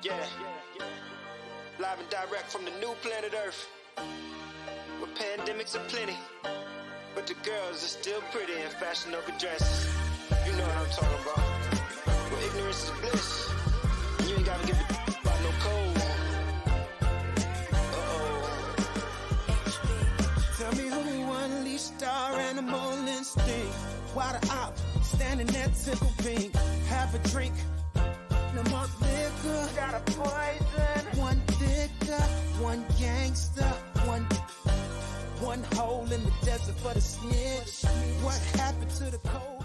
Yeah. Live and direct from the new planet Earth, where pandemics are plenty, but the girls are still pretty in fashionable dresses. You know what I'm talking about. Where ignorance is bliss, and you ain't gotta give a about no code. Tell me who unleashed our animal instinct. Why the op standing there tickle pink? Have a drink, no more liquor. Got a poison. One thicker, one gangster, one hole in the desert for the snitch. What happened to the cold?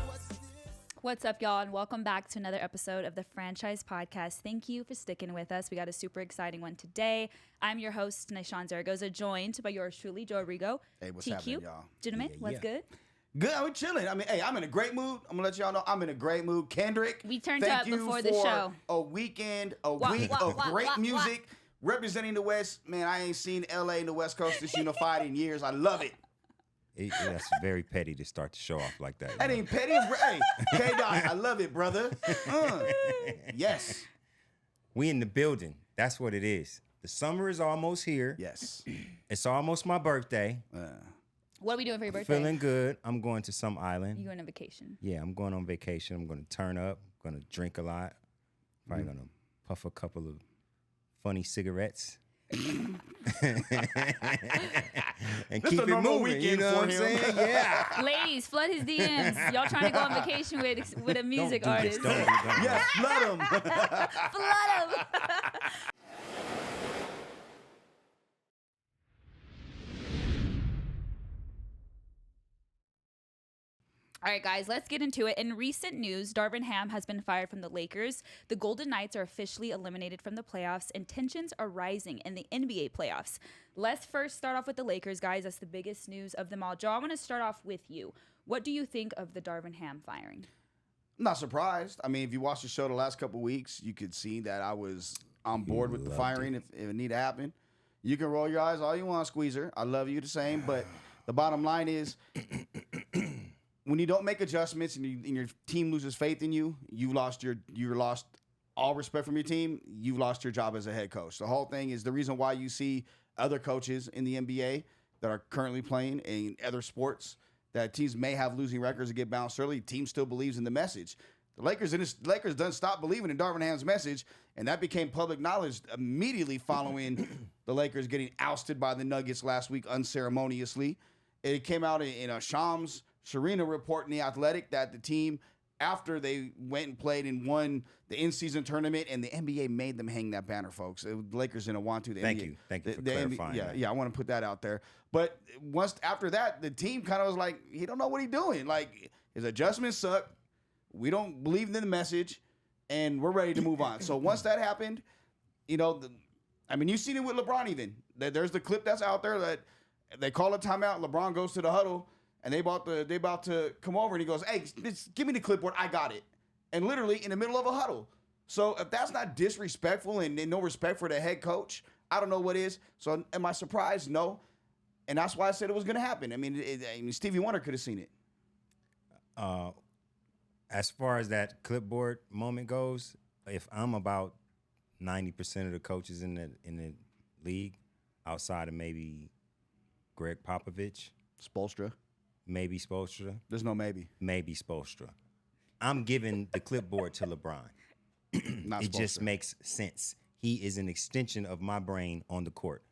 What's up, y'all, and welcome back to another episode of the Franchise Podcast. Thank you for sticking with us. We got a super exciting one today. I'm your host, Nishan Zaragoza, joined by yours truly, Joe Rigo. Hey, what's TQ. happening, y'all? Gentlemen, what's good? Good, I'm chilling. I mean, hey, I'm in a great mood. I'm gonna let y'all know I'm in a great mood. Kendrick, We turned thank up you before for the show. a weekend, week of great music, representing the West. Man, I ain't seen LA and the West Coast this unified in years. I love it. That's very petty to start the show off like that. That ain't petty. Hey, KDot, I love it, brother. Yes. We in the building. That's what it is. The summer is almost here. Yes. It's almost my birthday. What are we doing for your birthday? Feeling good. I'm going to some island. You going on vacation? Yeah, I'm going on vacation. I'm going to turn up. I'm going to drink a lot. Probably going to puff a couple of funny cigarettes. And This keep a it normal moving. You weekend know for what I'm him. saying? Yeah. Ladies, flood his DMs. Y'all trying to go on vacation with a music Don't do artist. this. Don't do this. Yes, flood him. Flood him. All right, guys, let's get into it. In recent news, Darvin Ham has been fired from the Lakers. The Golden Knights are officially eliminated from the playoffs, and tensions are rising in the NBA playoffs. Let's first start off with the Lakers, guys. That's the biggest news of them all. Joe, I want to start off with you. What do you think of the Darvin Ham firing? I'm not surprised. I mean, if you watched the show the last couple of weeks, you could see that I was on board with the firing if it need to happen. You can roll your eyes all you want, Squeezer. I love you the same, but the bottom line is when you don't make adjustments and your team loses faith in you, you lost all respect from your team. You've lost your job as a head coach. The whole thing is the reason why you see other coaches in the NBA that are currently playing in other sports that teams may have losing records and get bounced early. Team still believes in the message. The Lakers done stopped believing in Darvin Ham's message, and that became public knowledge immediately following the Lakers getting ousted by the Nuggets last week unceremoniously. It came out in a Shams Sharina report in The Athletic that the team, after they went and played and won the in-season tournament, and the NBA made them hang that banner, folks. The Lakers didn't want to. Thank you for clarifying that. Yeah, I want to put that out there. But once after that, the team kind of was like, he don't know what he's doing. Like, his adjustments suck. We don't believe in the message, and we're ready to move on. So once that happened, you've seen it with LeBron even. There's the clip that's out there that they call a timeout. LeBron goes to the huddle, and they about to come over, and he goes, hey, give me the clipboard. I got it. And literally in the middle of a huddle. So if that's not disrespectful and no respect for the head coach, I don't know what is. So am I surprised? No. And that's why I said it was going to happen. I mean, Stevie Wonder could have seen it. As far as that clipboard moment goes, if I'm about 90% of the coaches in the league, outside of maybe Greg Popovich, Spoelstra. maybe Spoelstra, There's no maybe. maybe Spoelstra, I'm giving the clipboard to LeBron. Not It just Spoelstra. makes sense. He is an extension of my brain on the court.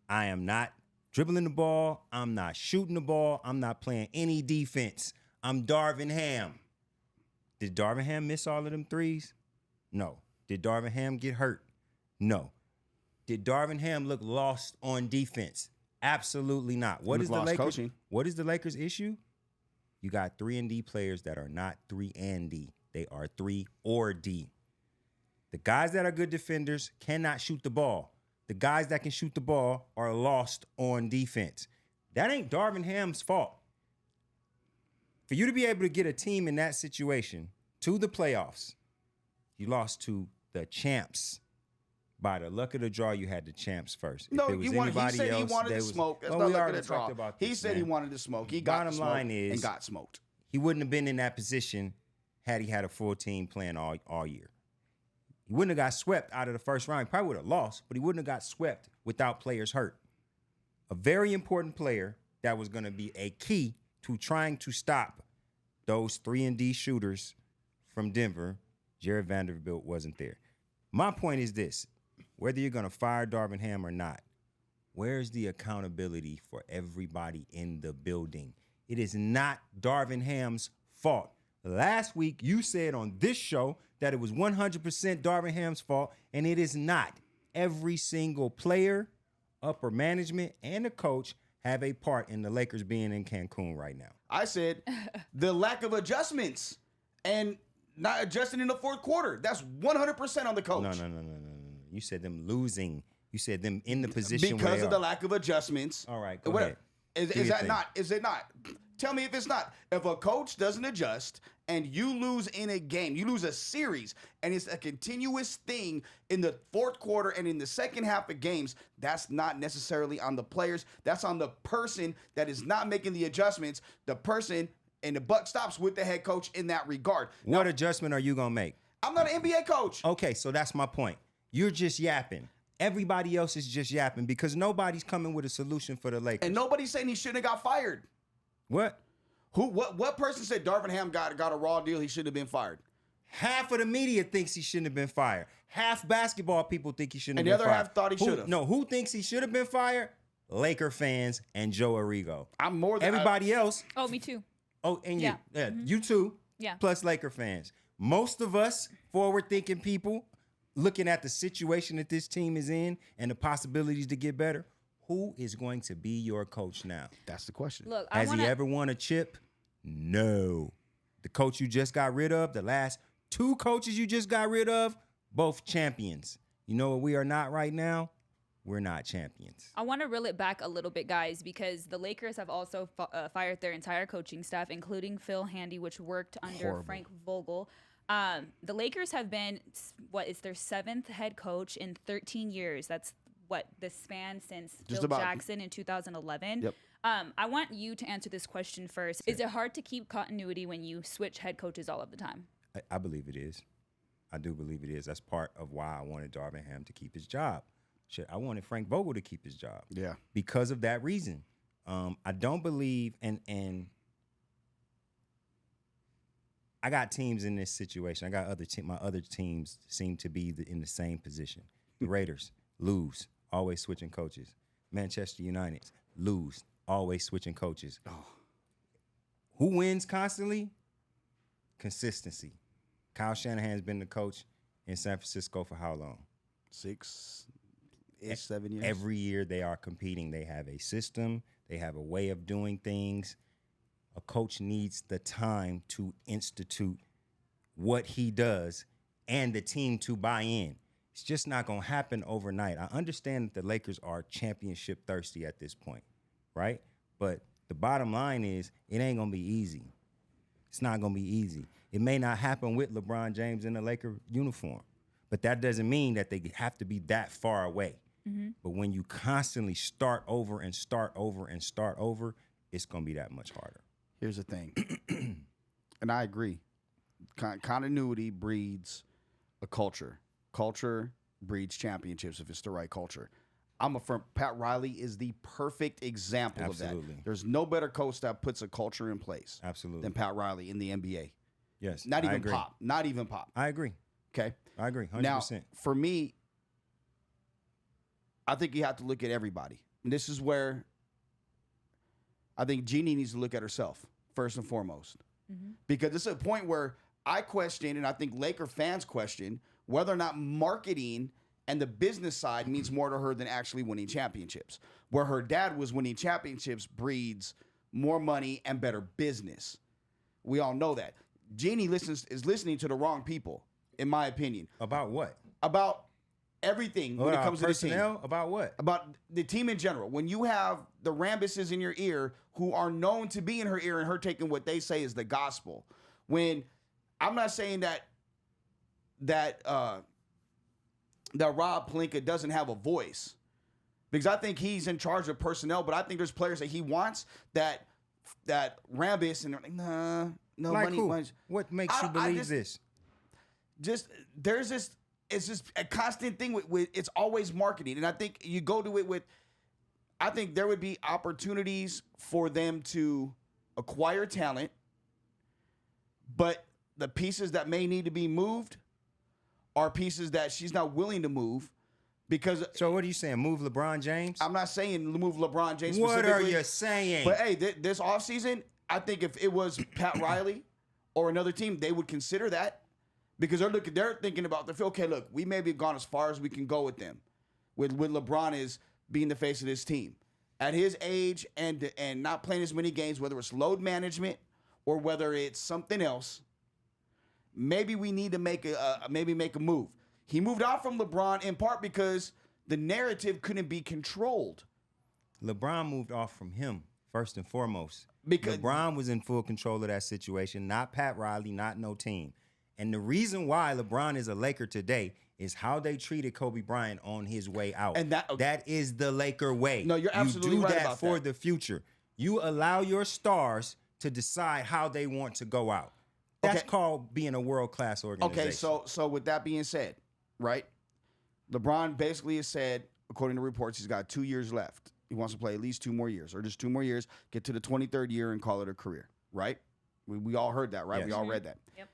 I am not dribbling the ball. I'm not shooting the ball. I'm not playing any defense. I'm Darvin Ham. Did Darvin Ham miss all of them threes? No. Did Darvin Ham get hurt? No. Did Darvin Ham look lost on defense? Absolutely not. What is the Lakers? Coaching. What is the Lakers' issue? You got 3-and-D players that are not 3-and-D. They are 3 or D. The guys that are good defenders cannot shoot the ball. The guys that can shoot the ball are lost on defense. That ain't Darvin Ham's fault. For you to be able to get a team in that situation to the playoffs, you lost to the champs. By the luck of the draw, you had the champs first. No, if it was he said he wanted they to was- smoke. That's Well, not we luck of already the draw. talked about He this, said he man. wanted to smoke. He got Bottom smoked line is- and got smoked. He wouldn't have been in that position had he had a full team playing all year. He wouldn't have got swept out of the first round. He probably would have lost, but he wouldn't have got swept without players hurt. A very important player that was going to be a key to trying to stop those 3-and-D shooters from Denver, Jared Vanderbilt wasn't there. My point is this. Whether you're going to fire Darvin Ham or not, where's the accountability for everybody in the building? It is not Darvin Ham's fault. Last week, you said on this show that it was 100% Darvin Ham's fault, and it is not. Every single player, upper management, and the coach have a part in the Lakers being in Cancun right now. I said the lack of adjustments and not adjusting in the fourth quarter. That's 100% on the coach. No. You said them losing. You said them in the position because where of the lack of adjustments. All right, go Whatever. ahead. Is that not? Is it not? Tell me if it's not. If a coach doesn't adjust and you lose in a game, you lose a series, and it's a continuous thing in the fourth quarter and in the second half of games, that's not necessarily on the players. That's on the person that is not making the adjustments. The person, and the buck stops with the head coach in that regard. What adjustment are you going to make? I'm not an NBA coach. Okay, so that's my point. You're just yapping. Everybody else is just yapping because nobody's coming with a solution for the Lakers. And nobody's saying he shouldn't have got fired. What? What person said Darvin Ham got a raw deal, he shouldn't have been fired? Half of the media thinks he shouldn't have been fired. Half basketball people think he shouldn't have been fired. And the other half thought he should have. No, who thinks he should have been fired? Laker fans and Joe Arrigo. I'm more than everybody else. Oh, me too. Oh, and you. Yeah. Yeah, you too. Yeah. Plus Laker fans. Most of us forward-thinking people looking at the situation that this team is in and the possibilities to get better, who is going to be your coach now? That's the question. Look, Has he ever won a chip? No. The coach you just got rid of, the last 2 coaches you just got rid of, both champions. You know what we are not right now? We're not champions. I want to reel it back a little bit, guys, because the Lakers have also fired their entire coaching staff, including Phil Handy, which worked under Frank Vogel. The Lakers have been, it's their 7th head coach in 13 years. That's the span since Phil Jackson in 2011. Yep. I want you to answer this question first. Is it hard to keep continuity when you switch head coaches all of the time? I believe it is. I do believe it is. That's part of why I wanted Darvin Ham to keep his job. Shit, I wanted Frank Vogel to keep his job. Yeah. Because of that reason. I don't believe, and I got teams in this situation. I got my other teams seem to be in the same position. The Raiders lose, always switching coaches. Manchester United lose, always switching coaches. Oh. Who wins constantly? Consistency. Kyle Shanahan's been the coach in San Francisco for how long? 6-ish, 7 years. Every year they are competing. They have a system. They have a way of doing things. A coach needs the time to institute what he does and the team to buy in. It's just not going to happen overnight. I understand that the Lakers are championship thirsty at this point, right? But the bottom line is it ain't going to be easy. It's not going to be easy. It may not happen with LeBron James in the Laker uniform, but that doesn't mean that they have to be that far away. Mm-hmm. But when you constantly start over and start over and start over, it's going to be that much harder. Here's the thing, and I agree. Continuity breeds a culture. Culture breeds championships if it's the right culture. I'm a firm. Pat Riley is the perfect example of that. There's no better coach that puts a culture in place than Pat Riley in the NBA. Yes, Not even Pop. Not even Pop. I agree. Okay? I agree, 100%. Now, for me, I think you have to look at everybody. And this is where I think Jeannie needs to look at herself, first and foremost. Mm-hmm. Because it's a point where I question, and I think Laker fans question, whether or not marketing and the business side means more to her than actually winning championships. Where her dad was winning championships breeds more money and better business. We all know that. Jeannie is listening to the wrong people, in my opinion. About what? About everything when it comes to the team. About what? About the team in general. When you have the Rambuses in your ear who are known to be in her ear and her taking what they say is the gospel. When I'm not saying that Rob Pelinka doesn't have a voice, because I think he's in charge of personnel, but I think there's players that he wants that Rambus and they're like, nah, no like money. Who? What makes you believe this? Just there's this it's just a constant thing with it's always marketing. And I think you go to it with, I think there would be opportunities for them to acquire talent, but the pieces that may need to be moved are pieces that she's not willing to move because. So what are you saying? Move LeBron James? I'm not saying move LeBron James What specifically. are you saying? But hey, this offseason, I think if it was Pat Riley or another team, they would consider that because they're thinking about okay, look, we maybe have gone as far as we can go with them, with LeBron is being the face of this team at his age and not playing as many games, whether it's load management or whether it's something else. Maybe we need to make a move. He moved out from LeBron in part because the narrative couldn't be controlled. LeBron moved off from him first and foremost. Because LeBron was in full control of that situation, not Pat Riley, not no team. And the reason why LeBron is a Laker today is how they treated Kobe Bryant on his way out. And that is the Laker way. No, you're absolutely right about that. You do that for the future. You allow your stars to decide how they want to go out. That's called being a world-class organization. Okay, so with that being said, right? LeBron basically has said, according to reports, he's got 2 years left. He wants to play at least 2 more years, or just 2 more years, get to the 23rd year and call it a career, right? We all heard that, right? Yes. We all read that. Yep.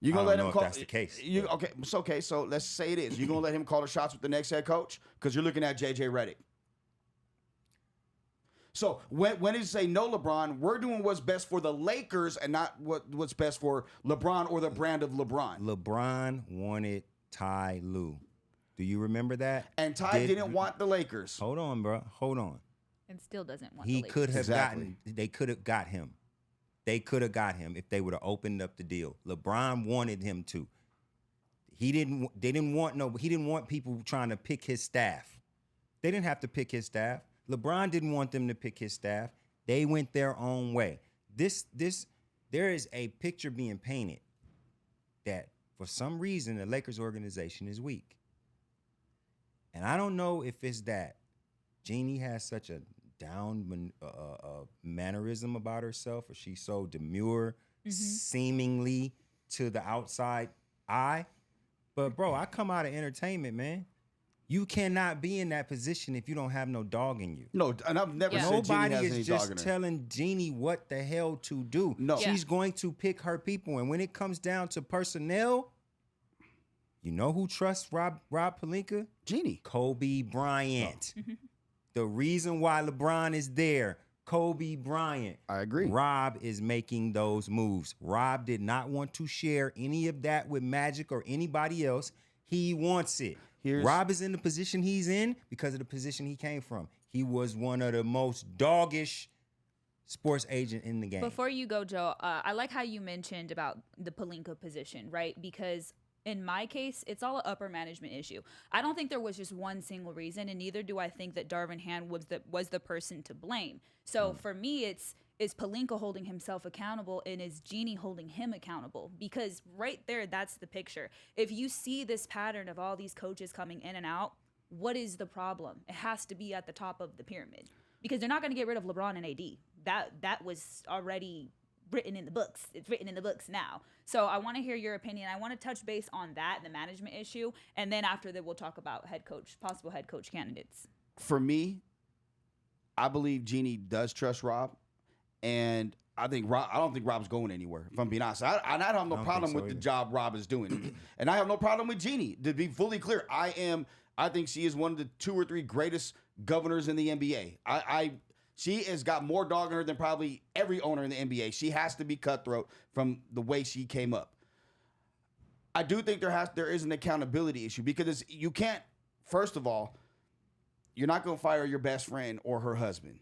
You gonna I let don't him know call? if that's the case. Okay, it's okay. So let's say it is. You gonna let him call the shots with the next head coach? Because you're looking at JJ Redick. So when you say no, LeBron, we're doing what's best for the Lakers and not what's best for LeBron or the brand of LeBron. LeBron wanted Ty Lue. Do you remember that? And Ty didn't want the Lakers. Hold on, bro. Hold on. And still doesn't want He the Lakers. could have Exactly. they could have got him. They could have got him if they would have opened up the deal. LeBron wanted him to. He didn't want people trying to pick his staff. They didn't have to pick his staff. LeBron didn't want them to pick his staff. They went their own way. There is a picture being painted that for some reason the Lakers organization is weak. And I don't know if it's that Jeannie has such a down mannerism about herself, or she's so demure, seemingly to the outside eye. But bro, I come out of entertainment, man. You cannot be in that position if you don't have no dog in you. No, and I've never said Jeannie Nobody has any is dog just in her. telling Jeannie what the hell to do. No. She's going to pick her people. And when it comes down to personnel, you know who trusts Rob Pelinka? Jeannie. Kobe Bryant. The reason why LeBron is there, Kobe Bryant. I agree. Rob is making those moves. Rob did not want to share any of that with Magic or anybody else. He wants it. Rob is in the position he's in because of the position he came from. He was one of the most doggish sports agent in the game. Before you go, Joe, I like how you mentioned about the Pelinka position, right? Because in my case, it's all an upper management issue. I don't think there was just one single reason, and neither do I think that Darvin Ham was the person to blame. So for me, is Pelinka holding himself accountable, and is Jeannie holding him accountable? Because right there, that's the picture. If you see this pattern of all these coaches coming in and out, what is the problem? It has to be at the top of the pyramid, because they're not going to get rid of LeBron and AD. That was already written in the books. It's written in the books now. So I want to hear your opinion. I want to touch base on that, the management issue, and then after that, we'll talk about possible head coach candidates. For me, I believe Jeannie does trust Rob. And I don't think Rob's going anywhere, if I'm being honest. I don't have no problem with the job Rob is doing. And I have no problem with Jeannie. To be fully clear, I think she is one of the 2 or 3 greatest governors in the NBA. She has got more dog in her than probably every owner in the NBA. She has to be cutthroat from the way she came up. I do think there is an accountability issue because you can't, first of all, you're not going to fire your best friend or her husband.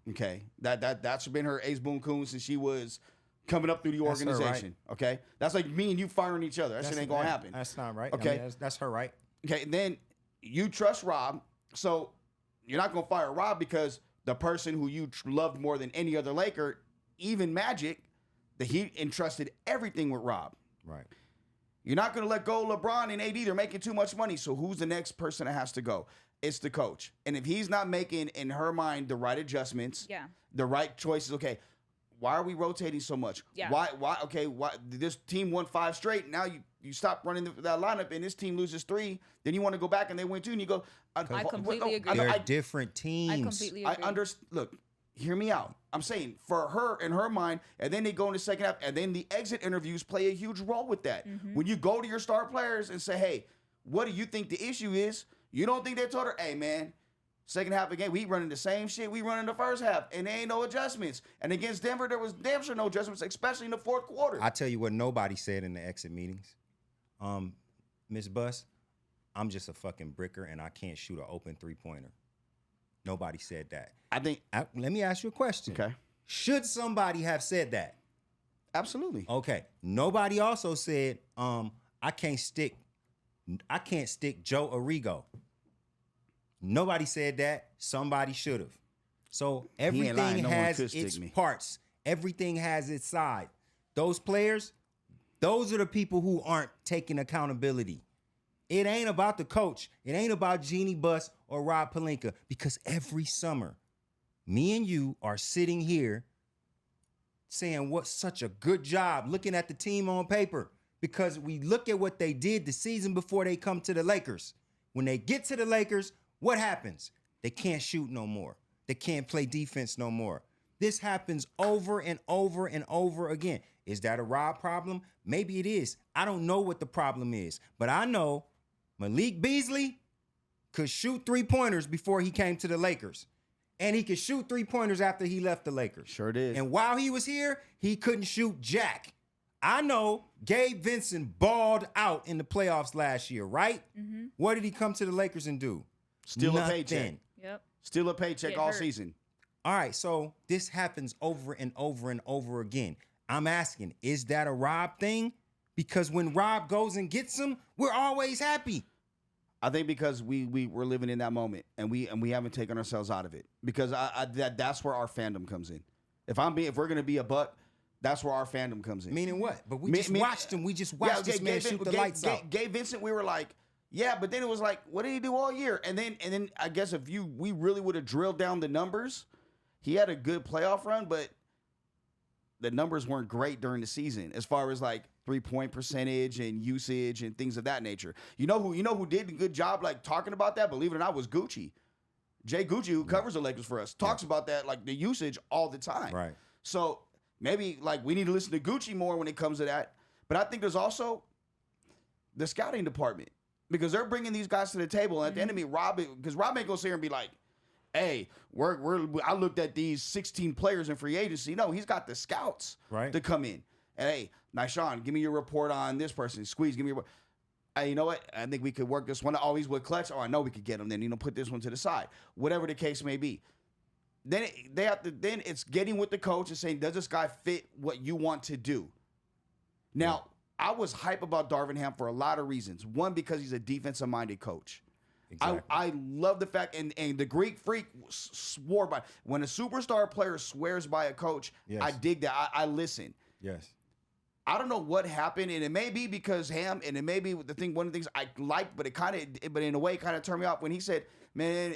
Okay, that's been her ace boom coon since she was coming up through the organization. Right. Okay, that's like me and you firing each other. That shit ain't gonna happen. That's not right. Okay, I mean, that's her right. Okay, and then you trust Rob, so you're not gonna fire Rob because the person who you loved more than any other Laker, even Magic, that he entrusted everything with Rob. Right. You're not gonna let go of LeBron and AD. They're making too much money. So who's the next person that has to go? It's the coach. And if he's not making, in her mind, the right adjustments, the right choices, okay, why are we rotating so much? Yeah. Why, okay, why this team won 5 straight, now you stop running that lineup and this team loses 3, then you want to go back and they win 2, and you go. I completely agree. They're different teams. I completely agree. Look, hear me out. I'm saying for her, in her mind, and then they go in the second half, and then the exit interviews play a huge role with that. When you go to your star players and say, hey, what do you think the issue is? You don't think they told her, hey, man, second half of the game, we running the same shit we run in the first half, and there ain't no adjustments. And against Denver, there was damn sure no adjustments, especially in the fourth quarter. I tell you what nobody said in the exit meetings. Miss Buss, I'm just a fucking bricker, and I can't shoot an open three-pointer. Nobody said that. Let me ask you a question. Okay. Should somebody have said that? Absolutely. Okay. Nobody also said, I can't stick Joe Arrigo. Nobody said that. Somebody should have. So everything has its parts. Everything has its side. Those players, those are the people who aren't taking accountability. It ain't about the coach. It ain't about Jeannie Buss or Rob Pelinka, because every summer, me and you are sitting here saying what's such a good job, looking at the team on paper, because we look at what they did the season before they come to the Lakers. When they get to the Lakers, what happens? They can't shoot no more. They can't play defense no more. This happens over and over and over again. Is that a Rob problem? Maybe it is. I don't know what the problem is, but I know Malik Beasley could shoot 3-pointers before he came to the Lakers. And he could shoot 3-pointers after he left the Lakers. Sure did. And while he was here, he couldn't shoot jack. I know Gabe Vincent balled out in the playoffs last year, right? Mm-hmm. What did he come to the Lakers and do? Steal a paycheck. Yep. Steal a paycheck all season. All right, so this happens over and over and over again. I'm asking, is that a Rob thing? Because when Rob goes and gets them, we're always happy. I think because we're living in that moment and we haven't taken ourselves out of it. Because that's where our fandom comes in. If we're gonna be a buck, that's where our fandom comes in. Meaning what? But we just watched him. We just watched this man shoot the lights out. Gabe Vincent, we were like, yeah, but then it was like, what did he do all year? And then I guess we really would have drilled down the numbers, he had a good playoff run, but the numbers weren't great during the season as far as like 3-point percentage and usage and things of that nature. You know who did a good job like talking about that, believe it or not, was Gucci. Jay Gucci, who covers the Lakers for us, talks about that, like the usage all the time. Right. So maybe like we need to listen to Gucci more when it comes to that. But I think there's also the scouting department, because they're bringing these guys to the table. And at the end of me, Rob ain't gonna sit here and be like, hey, I looked at these 16 players in free agency. No, he's got the scouts to come in. And hey, Nyshawn, give me your report on this person. Squeeze, give me your report. Hey, you know what? I think we could work this one. Always with Clutch. Oh, I know we could get him. Then put this one to the side. Whatever the case may be. Then Then it's getting with the coach and saying, does this guy fit what you want to do? Now, I was hype about Darvin Ham for a lot of reasons. One, because he's a defensive-minded coach. Exactly. I love the fact, and the Greek Freak swore by, when a superstar player swears by a coach, I dig that. I listen. Yes. I don't know what happened, and it may be because Ham, and it may be one of the things I liked, but in a way, kind of turned me off when he said, man,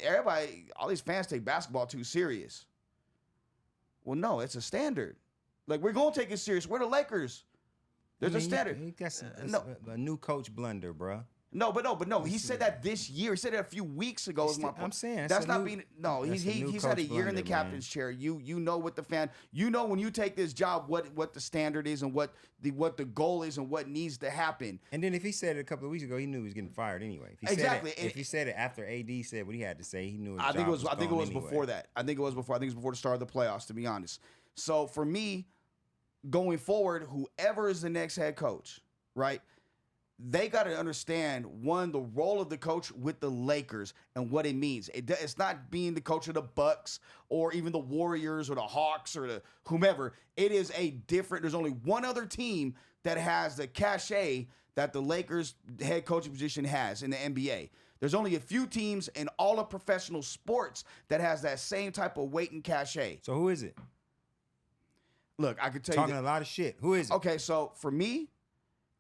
all these fans take basketball too serious. Well, no, it's a standard. Like, we're going to take it serious. We're the Lakers. There's a standard. A new coach blunder, bro. No. He said that this year. He said it a few weeks ago. I'm saying that's not being. No, he's had a year in the captain's chair. You know what when you take this job, what the standard is and what the goal is and what needs to happen. And then if he said it a couple of weeks ago, he knew he was getting fired anyway. If he said it after AD said what he had to say, he knew. I think it was before that. I think it was before the start of the playoffs, to be honest. So for me, going forward, whoever is the next head coach, right? They got to understand, one, the role of the coach with the Lakers and what it means. It's not being the coach of the Bucks or even the Warriors or the Hawks or the whomever. It is there's only one other team that has the cachet that the Lakers head coaching position has in the NBA. There's only a few teams in all of professional sports that has that same type of weight and cachet. So who is it? Look, I could tell you. Talking a lot of shit. Who is it? Okay, so for me,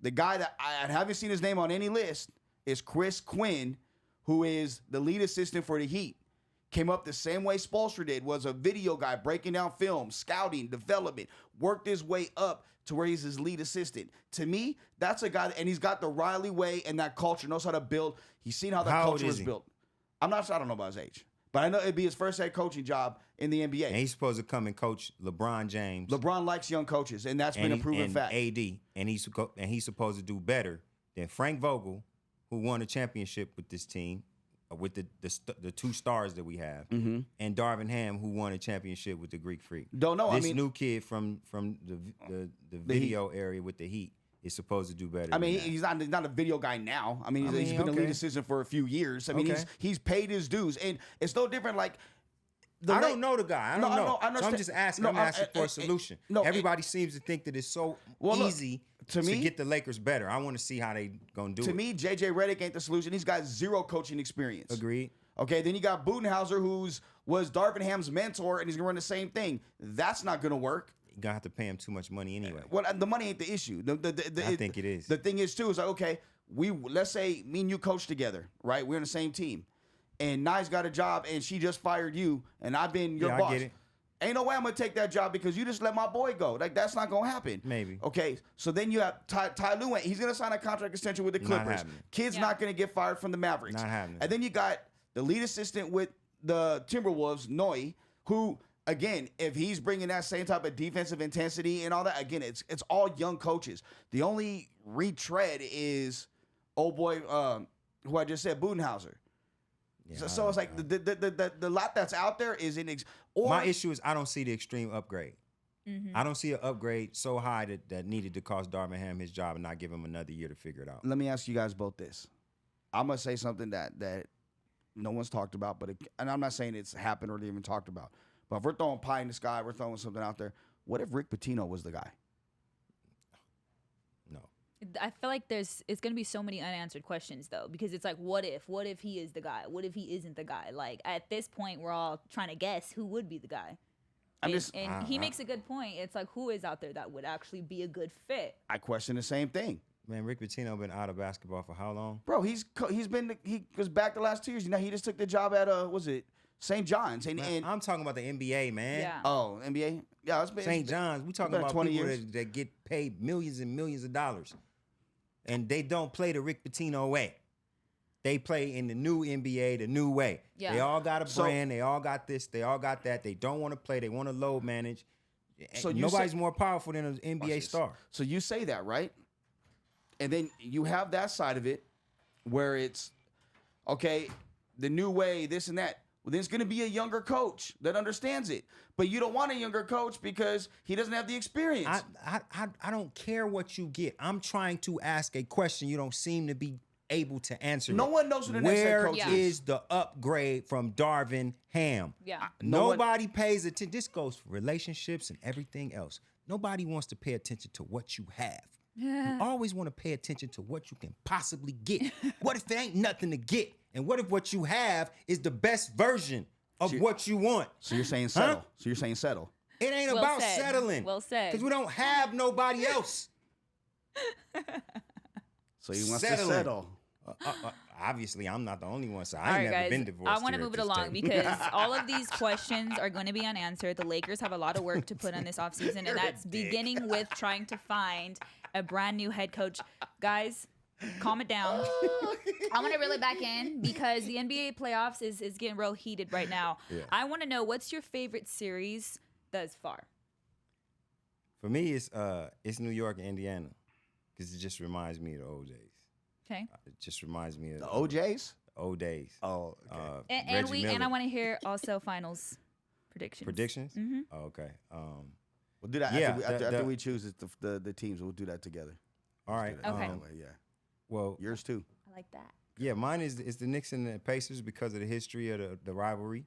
the guy that I haven't seen his name on any list is Chris Quinn, who is the lead assistant for the Heat. Came up the same way Spoelstra did, was a video guy breaking down film, scouting, development, worked his way up to where he's his lead assistant. To me, that's a guy, and he's got the Riley way and that culture, knows how to build. He's seen how that How old culture is is he? built. I don't know about his age, but I know it'd be his first head coaching job in the NBA. And he's supposed to come and coach LeBron James. LeBron likes young coaches, and that's been a proven fact. AD, and he's supposed to do better than Frank Vogel, who won a championship with this team, with the 2 stars that we have, Mm-hmm. and Darvin Ham, who won a championship with the Greek Freak. Don't know. This new kid from the video area with the Heat is supposed to do better. I mean, than that. he's not a video guy now. I mean, he's been a lead assistant for a few years. I mean, Okay. he's paid his dues, and it's no different. Like, I don't know the guy. I don't know. I So I'm understand. just asking. No, I'm asking for a solution. no, Everybody seems to think that it's so Well, look, easy to to me- get the Lakers better. I want to see how they gonna do To it. me, JJ Redick ain't the solution. He's got 0 coaching experience. Agreed. Okay, then you got Budenhauser, was Darvin Ham's mentor, and he's gonna run the same thing. That's not gonna work. You're gonna have to pay him too much money anyway. Well, the money ain't the issue. I think it is. The thing is too is like, okay, let's say me and you coach together, right? We're on the same team, and Nye's got a job, and she just fired you, and I've been your Yeah, I boss. get it. Ain't no way I'm gonna take that job because you just let my boy go. Like, that's not gonna happen. Maybe. Okay, so then you have Ty Lue. He's gonna sign a contract extension with the Not Clippers. happening. Kid's Yeah. not gonna get fired from the Mavericks. Not happening. And then you got the lead assistant with the Timberwolves, Noy, who, again, if he's bringing that same type of defensive intensity and all that, again, it's all young coaches. The only retread is old boy, who I just said, Budenhauser. Yeah, So it's like the lot that's out there is my issue is I don't see the extreme upgrade. I don't see an upgrade so high that needed to cost Darvin Ham his job and not give him another year to figure it out. Let me ask you guys both this. I'm gonna say something that no one's talked about, and I'm not saying it's happened or even talked about. But if we're throwing pie in the sky, we're throwing something out there. What if Rick Pitino was the guy? No. I feel like it's going to be so many unanswered questions though, because it's like, what if he is the guy? What if he isn't the guy? Like, at this point, we're all trying to guess who would be the guy. And he makes a good point. It's like, who is out there that would actually be a good fit? I question the same thing, Man, Rick Pitino been out of basketball for how long? bro. He was back the last 2 years. You know, he just took the job at was it St. John's and I'm talking about the NBA, man. Yeah. oh, NBA. Yeah, it's been St. John's. We talking been about 20 people years. that get paid millions and millions of dollars, and they don't play the Rick Pitino way. They play in the new NBA, the new way. Yeah. They all got a brand. They all got this. They all got that. They don't want to play. They want to load manage. So you Nobody's say- more powerful than an Watch NBA this. star. So you say that, right? And then you have that side of it where it's, okay, the new way, this and that. Well, there's going to be a younger coach that understands it. But you don't want a younger coach because he doesn't have the experience. I don't care what you get. I'm trying to ask a question. You don't seem to be able to answer. No it. one knows who the next head Where coach Yeah. is the upgrade from Darvin Ham? Yeah. Nobody pays attention. This goes for relationships and everything else. Nobody wants to pay attention to what you have. You always want to pay attention to what you can possibly get. What if there ain't nothing to get? And what if what you have is the best version of what you want? So you're saying settle. So you're saying settle. It ain't Well about said. settling. Well said. Because we don't have nobody else. So he wants Settling. to settle. Obviously, I'm not the only one, so All I ain't right, never guys. been divorced. I want to here move at it this along table. because all of these questions are going to be unanswered. The Lakers have a lot of work to put on this offseason, and that's beginning with trying to find a brand new head coach. Guys, calm it down. I want to reel it back in because the NBA playoffs is getting real heated right now. Yeah. I want to know, what's your favorite series thus far? For me, it's New York and Indiana because it just reminds me of the old days. Okay. It just reminds me of The OJs? old days. Oh, okay. And Reggie I Miller. want to hear also finals predictions. Predictions? Mhm. Oh, okay. We'll do that Yeah, after we choose the teams. We'll do that together. All right. Do that Okay. that way, yeah. Well, Yours too. I like that. yeah, mine is the Knicks and the Pacers because of the history of the rivalry,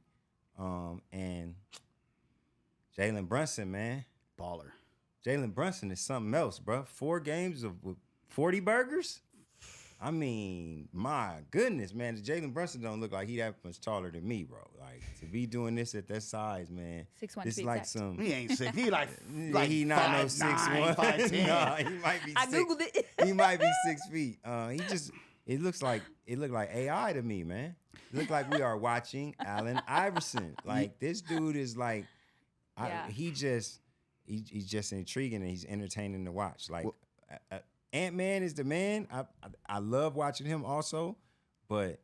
and Jalen Brunson, man. Baller. Jalen Brunson is something else, bro. 4 games of 40 burgers. I mean, my goodness, man. Jalen Brunson don't look like he that much taller than me, bro. Like, to be doing this at that size, man. 6'1" It's to be like exact. some. He ain't sick. He like He not no 6'1". 5'10". No, he might be. I 6. Googled it. He might be 6 feet. It looked like AI to me, man. It looked like we are watching Allen Iverson. Like, this dude is like, Yeah. he he's just intriguing and he's entertaining to watch. Like Ant-Man is the man. I love watching him also, but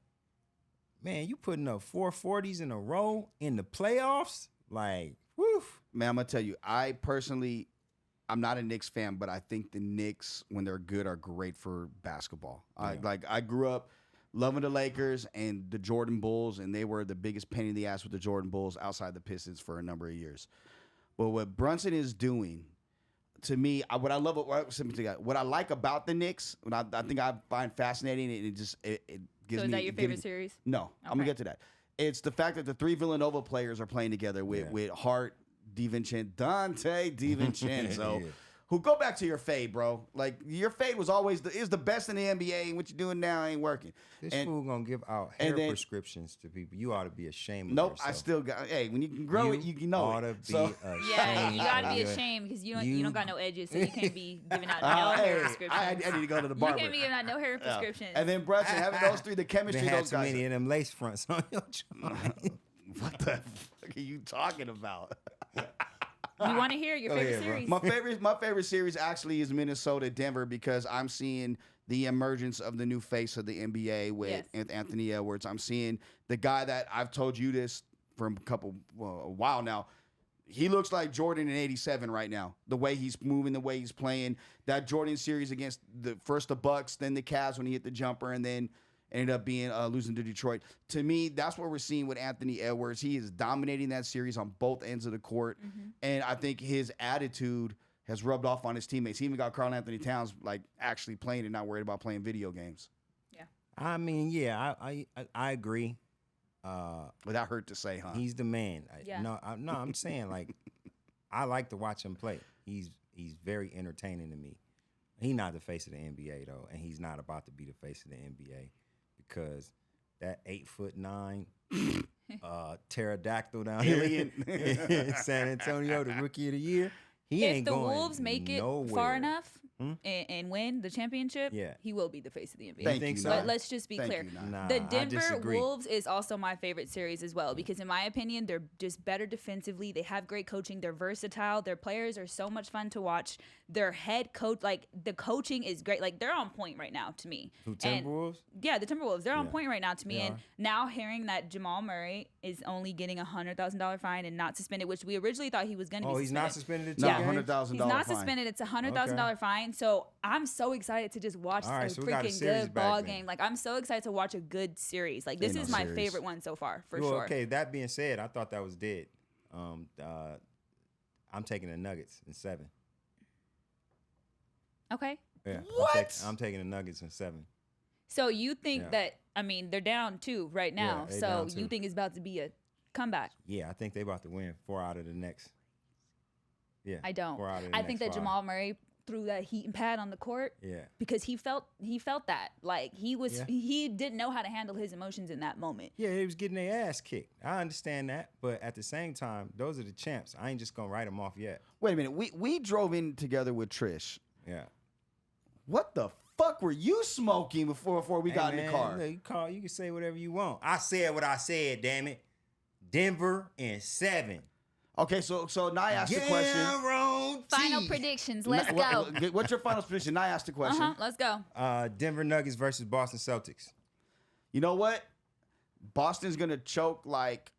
man, you putting up 440s in a row in the playoffs, like, woof. Man, I'm gonna tell you, I'm not a Knicks fan, but I think the Knicks, when they're good, are great for basketball. I grew up loving the Lakers and the Jordan Bulls, and they were the biggest pain in the ass with the Jordan Bulls outside the Pistons for a number of years. But what Brunson is doing, to me, what I like about the Knicks, what I think I find fascinating, and it gives me. So is that your favorite series? No, Okay. I'm gonna get to that. It's the fact that the 3 Villanova players are playing together with Hart, Dante DiVincenzo, who go back to your fade, bro. Like your fade was always is the best in the NBA, and what you're doing now ain't working. This fool gonna give out hair prescriptions to people. You ought to be ashamed of yourself. I still got. Hey, when you can grow it, you can know ought it. to be ashamed. Yeah, you gotta be ashamed because you don't got no edges, so you can't be giving out no hair prescriptions. I need to go to the barber. You can't be giving out no hair prescriptions. And then Brunson having those three, the chemistry, Been had those too guys. many of them lace fronts on your joint. What the fuck are you talking about? We want to hear your favorite series. My favorite series actually is Minnesota Denver because I'm seeing the emergence of the new face of the NBA with Anthony Edwards. I'm seeing the guy that I've told you this for a while now. He looks like Jordan in '87 right now. The way he's moving, the way he's playing. That Jordan series against the Bucks, then the Cavs when he hit the jumper, and then ended up being losing to Detroit. To me, that's what we're seeing with Anthony Edwards. He is dominating that series on both ends of the court, and I think his attitude has rubbed off on his teammates. He even got Karl Anthony Towns like actually playing and not worried about playing video games. Yeah, I mean, yeah, I agree. But that hurt to say, huh? He's the man. Yeah. I'm saying like I like to watch him play. He's very entertaining to me. He's not the face of the NBA though, and he's not about to be the face of the NBA because that 8'9" pterodactyl down here in San Antonio, the rookie of the year. He if ain't the going Wolves make it nowhere. far enough and win the championship, he will be the face of the NBA. Thank think you, so? Nye. Let's just be Thank clear. you, Nye. Nah, The I Denver disagree. Wolves is also my favorite series as well because, in my opinion, they're just better defensively. They have great coaching. They're versatile. Their players are so much fun to watch. Their head coach, like the coaching is great. Like they're on point right now to me. Who, And- Timberwolves? Yeah, the Timberwolves. They're on Yeah. point right now to me. They And are. now hearing that Jamal Murray is only getting a $100,000 fine and not suspended, which we originally thought he was going to be Oh, he's not suspended. suspended. No, Two games? $100,000 He's not fine. suspended. It's a $100,000 fine. So I'm so excited to just watch All right, a so we got a freaking series good back ball then. game. Like I'm so excited to watch a good series. Like this Ain't no is my series. favorite one so far for Well, sure. okay, that being said, I thought that was dead. I'm taking the Nuggets in 7. Okay. Yeah, What? I'm taking the Nuggets in 7. So you think Yeah. that they're down 2 right now. they So down you 2. think it's about to be a comeback? Yeah, I think they about to win 4 out of the next. Yeah, I don't. 4 out of the I think next that 5. Jamal Murray threw that heat and pad on the court. Yeah. Because he felt that. Like he was Yeah. he didn't know how to handle his emotions in that moment. Yeah, he was getting their ass kicked. I understand that, but at the same time, those are the champs. I ain't just gonna write them off yet. Wait a minute. We drove in together with Trish. Yeah. What the fuck were you smoking before we got in the car? Look, you can say whatever you want. I said what I said, damn it. Denver in 7. Okay, so now I asked the question. Final predictions. Let's go. What's your final prediction? Now I asked the question. Let's go. Denver Nuggets versus Boston Celtics. You know what? Boston's gonna choke like.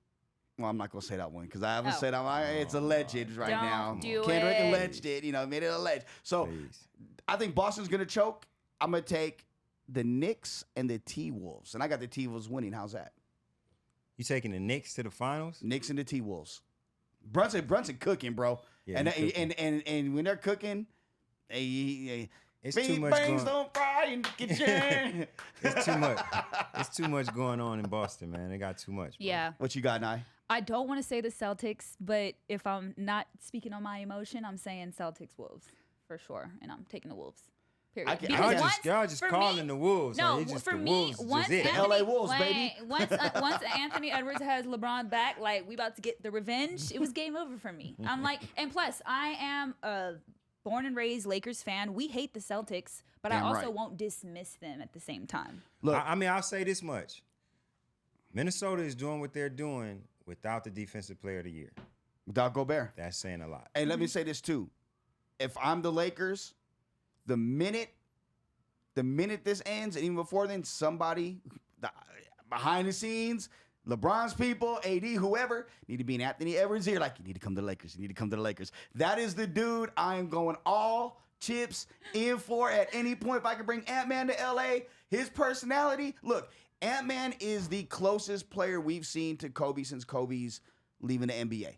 Well, I'm not gonna say that one because I haven't said it's alleged right Don't now. do Kendrick it. alleged it. Made it alleged. So Please. I think Boston's gonna choke. I'm gonna take the Knicks and the T-Wolves, and I got the T-Wolves winning. How's that? You taking the Knicks to the finals? Knicks and the T-Wolves. Brunson cooking, bro. Yeah, and he cooking. and when they're cooking, It's big too much bangs going. don't fry in the kitchen. It's too much. It's too much going on in Boston, man. They got too much. Bro. Yeah. What you got, Nye? I don't want to say the Celtics, but if I'm not speaking on my emotion, I'm saying Celtics Wolves for sure. And I'm taking the Wolves. Period. I can- Because y'all once- Y'all just for calling me- the Wolves. No, It's just for the me, Wolves once just it. The Anthony, LA Wolves, baby. once Anthony Edwards has LeBron back, like we about to get the revenge. It was game over for me. I'm like, and plus, I am a born and raised Lakers fan. We hate the Celtics, but Damn I also right. won't dismiss them at the same time. Look, I mean, I'll say this much. Minnesota is doing what they're doing without the defensive player of the year. without Gobert. That's saying a lot. And let me say this too. If I'm the Lakers, the minute this ends, and even before then, somebody behind the scenes, LeBron's people, AD, whoever, need to be in Anthony Edwards' ear, like, you need to come to the Lakers. You need to come to the Lakers. That is the dude I am going all chips in for at any point. If I can bring Ant-Man to LA, his personality. Look, Ant-Man is the closest player we've seen to Kobe since Kobe's leaving the NBA.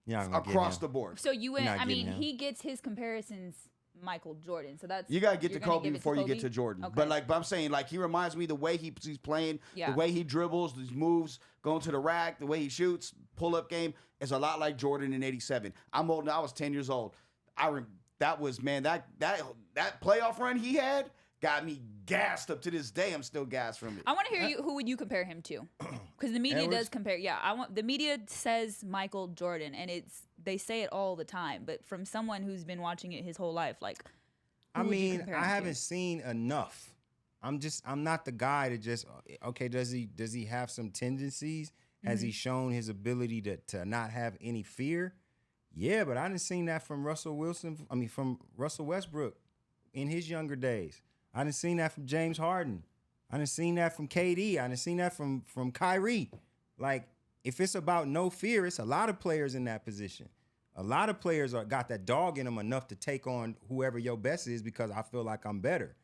Yeah, across the board. So you went. You're not I mean, getting him. he gets his comparisons. Michael Jordan. So that's You gotta get to you're gonna Kobe give it before you Kobe? get to Jordan. Okay. But I'm saying, like, he reminds me the way he's playing, Yeah. the way he dribbles, his moves, going to the rack, the way he shoots, pull-up game is a lot like Jordan in '87. I'm old now. I was 10 years old. That playoff run he had got me gassed up to this day. I'm still gassed from it. I want to hear you. Who would you compare him to? Because the media Edwards? does compare. Yeah, the media says Michael Jordan, and they say it all the time. But from someone who's been watching it his whole life, like, I who would you mean, compare I him to? haven't seen enough. I'm not the guy to just, okay, does he have some tendencies? Has he shown his ability to not have any fear? Yeah, but I didn't seen that from Russell Westbrook in his younger days. I didn't seen that from James Harden. I didn't seen that from KD. I didn't seen that from Kyrie. Like, if it's about no fear, it's a lot of players in that position. A lot of players got that dog in them enough to take on whoever your best is because I feel like I'm better.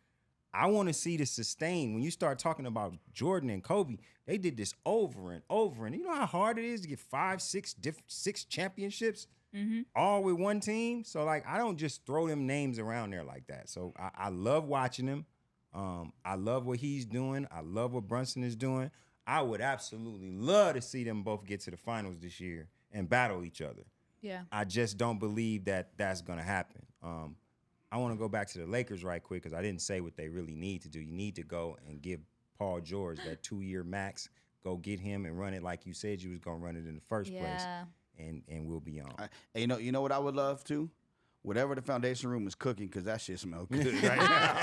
I want to see the sustain. When you start talking about Jordan and Kobe, they did this over and over. And you know how hard it is to get 5, 6 championships all with one team? So, like, I don't just throw them names around there like that. So I love watching him. I love what he's doing. I love what Brunson is doing. I would absolutely love to see them both get to the finals this year and battle each other. Yeah. I just don't believe that that's going to happen. I want to go back to the Lakers right quick because I didn't say what they really need to do. You need to go and give Paul George that 2-year max. Go get him and run it like you said you was going to run it in the first place. And we'll be on. You know what I would love to? Whatever the foundation room is cooking, because that shit smells good right now.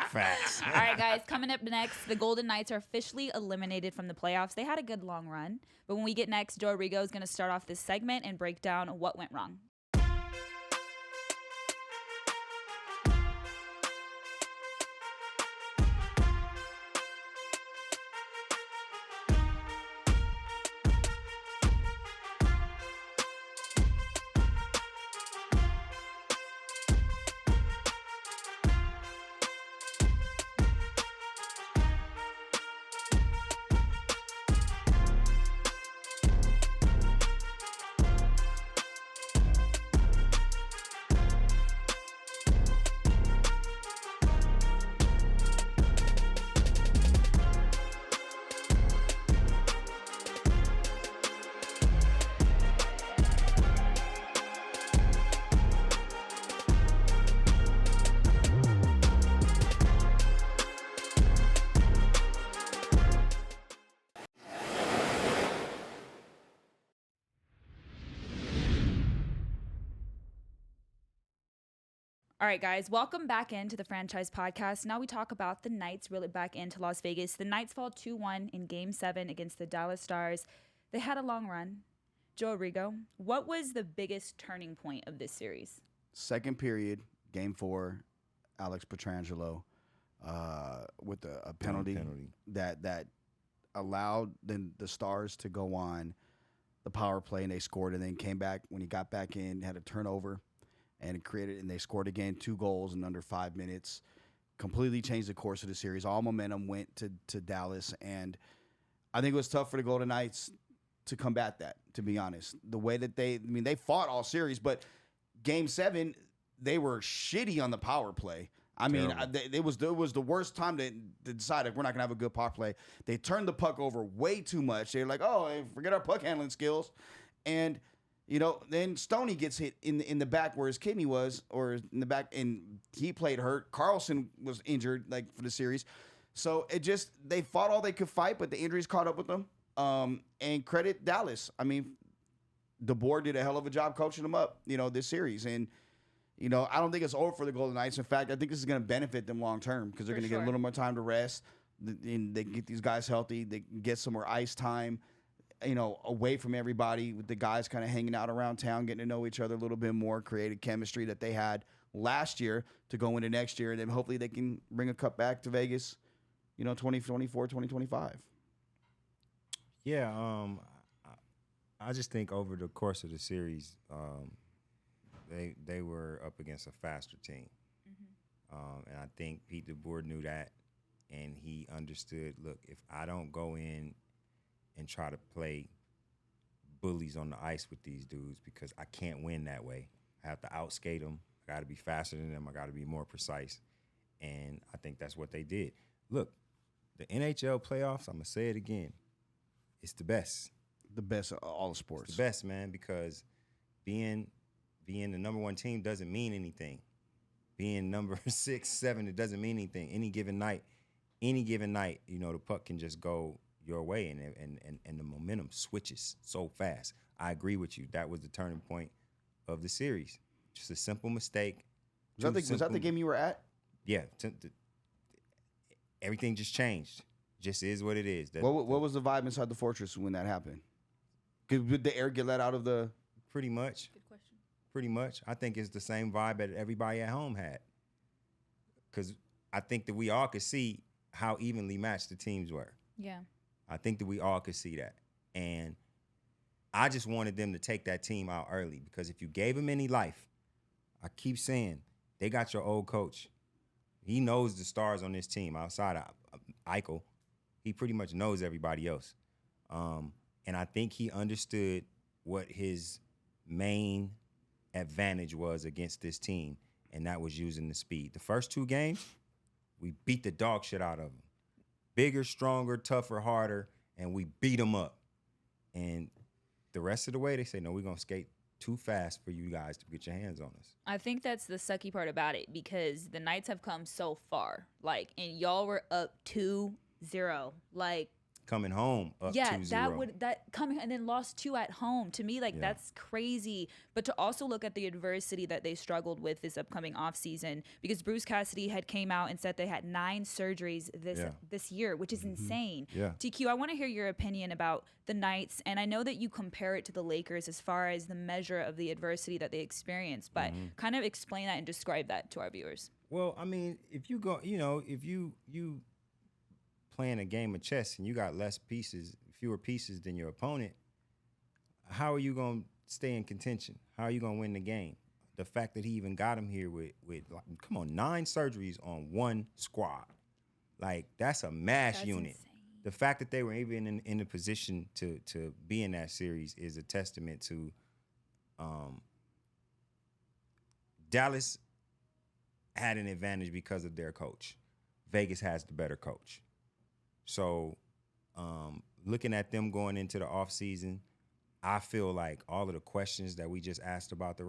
Facts. All right, guys, coming up next, the Golden Knights are officially eliminated from the playoffs. They had a good long run. But when we get next, Joe Rigo is going to start off this segment and break down what went wrong. All right, guys, welcome back into the Franchise Podcast. Now we talk about the Knights really back into Las Vegas. The Knights fall 2-1 in Game 7 against the Dallas Stars. They had a long run. Joe Rigo, what was the biggest turning point of this series? Second period, Game 4, Alex Pietrangelo with a penalty that allowed the Stars to go on the power play, and they scored, and then came back. When he got back in, had a turnover. And it created, and they scored again 2 goals in under 5 minutes. Completely changed the course of the series. All momentum went to Dallas, and I think it was tough for the Golden Knights to combat that. To be honest, the way that they fought all series, but Game 7 they were shitty on the power play. I mean, it was the worst time to decide if we're not gonna have a good power play. They turned the puck over way too much. They're like, oh, forget our puck handling skills, and. You know, then Stoney gets hit in the back where his kidney was, or in the back, and he played hurt. Carlson was injured, like, for the series. So they fought all they could fight, but the injuries caught up with them. And credit Dallas. I mean, DeBoer did a hell of a job coaching them up, this series. And, I don't think it's over for the Golden Knights. In fact, I think this is going to benefit them long term because they're going to get a little more time to rest. And they can get these guys healthy. They can get some more ice time. away from everybody, with the guys kind of hanging out around town, getting to know each other a little bit more, created chemistry that they had last year to go into next year. And then hopefully they can bring a cup back to Vegas, 2024, 2025. Yeah, I just think over the course of the series, they were up against a faster team. And I think Pete DeBoer knew that, and he understood, look, if I don't go in and try to play bullies on the ice with these dudes, because I can't win that way. I have to outskate them. I got to be faster than them. I got to be more precise. And I think that's what they did. Look, the NHL playoffs, I'm going to say it again, it's the best. The best of all the sports. It's the best, man, because being the number one team doesn't mean anything. Being number 6, 7, it doesn't mean anything. Any given night, the puck can just go your way, and the momentum switches so fast. I agree with you. That was the turning point of the series. Just a simple mistake. Was that the game you were at? Yeah. Everything just changed. Just is what it is. What was the vibe inside the Fortress when that happened? Did the air get let out of the... Pretty much. Good question. Pretty much. I think it's the same vibe that everybody at home had. Because I think that we all could see how evenly matched the teams were. Yeah. I think that we all could see that. And I just wanted them to take that team out early, because if you gave them any life, I keep saying, they got your old coach. He knows the stars on this team outside of Eichel. He pretty much knows everybody else. And I think he understood what his main advantage was against this team, and that was using the speed. The first 2 games, we beat the dog shit out of them. Bigger, stronger, tougher, harder, and we beat them up. And the rest of the way, they say, no, we're going to skate too fast for you guys to get your hands on us. I think that's the sucky part about it, because the Knights have come so far. And y'all were up 2-0. Coming home up 2-0. that coming and then lost 2 at home. To me, that's crazy. But to also look at the adversity that they struggled with this upcoming offseason, because Bruce Cassidy had came out and said they had 9 surgeries this year, which is insane. Yeah. TQ, I want to hear your opinion about the Knights, and I know that you compare it to the Lakers as far as the measure of the adversity that they experienced, but kind of explain that and describe that to our viewers. Well, I mean, if you go, if you playing a game of chess and you got fewer pieces than your opponent, how are you going to stay in contention? How are you going to win the game? The fact that he even got him here with 9 surgeries on 1 squad. That's a mash unit. Insane. The fact that they were even in a position to be in that series is a testament to Dallas had an advantage because of their coach. Vegas has the better coach. So looking at them going into the offseason, I feel like all of the questions that we just asked about the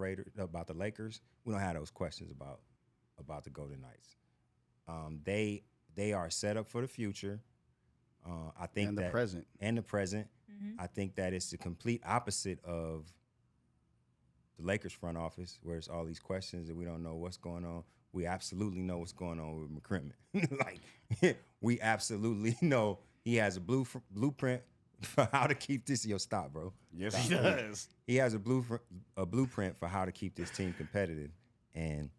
Lakers, we don't have those questions about the Golden Knights. They are set up for the future. I think the present. And the present. I think that it's the complete opposite of the Lakers front office, where it's all these questions and we don't know what's going on. We absolutely know what's going on with McCrimmon. We absolutely know he has a blueprint for how to keep this. Yo, stop, bro. Yes, he does. He has a blueprint for how to keep this team competitive. And,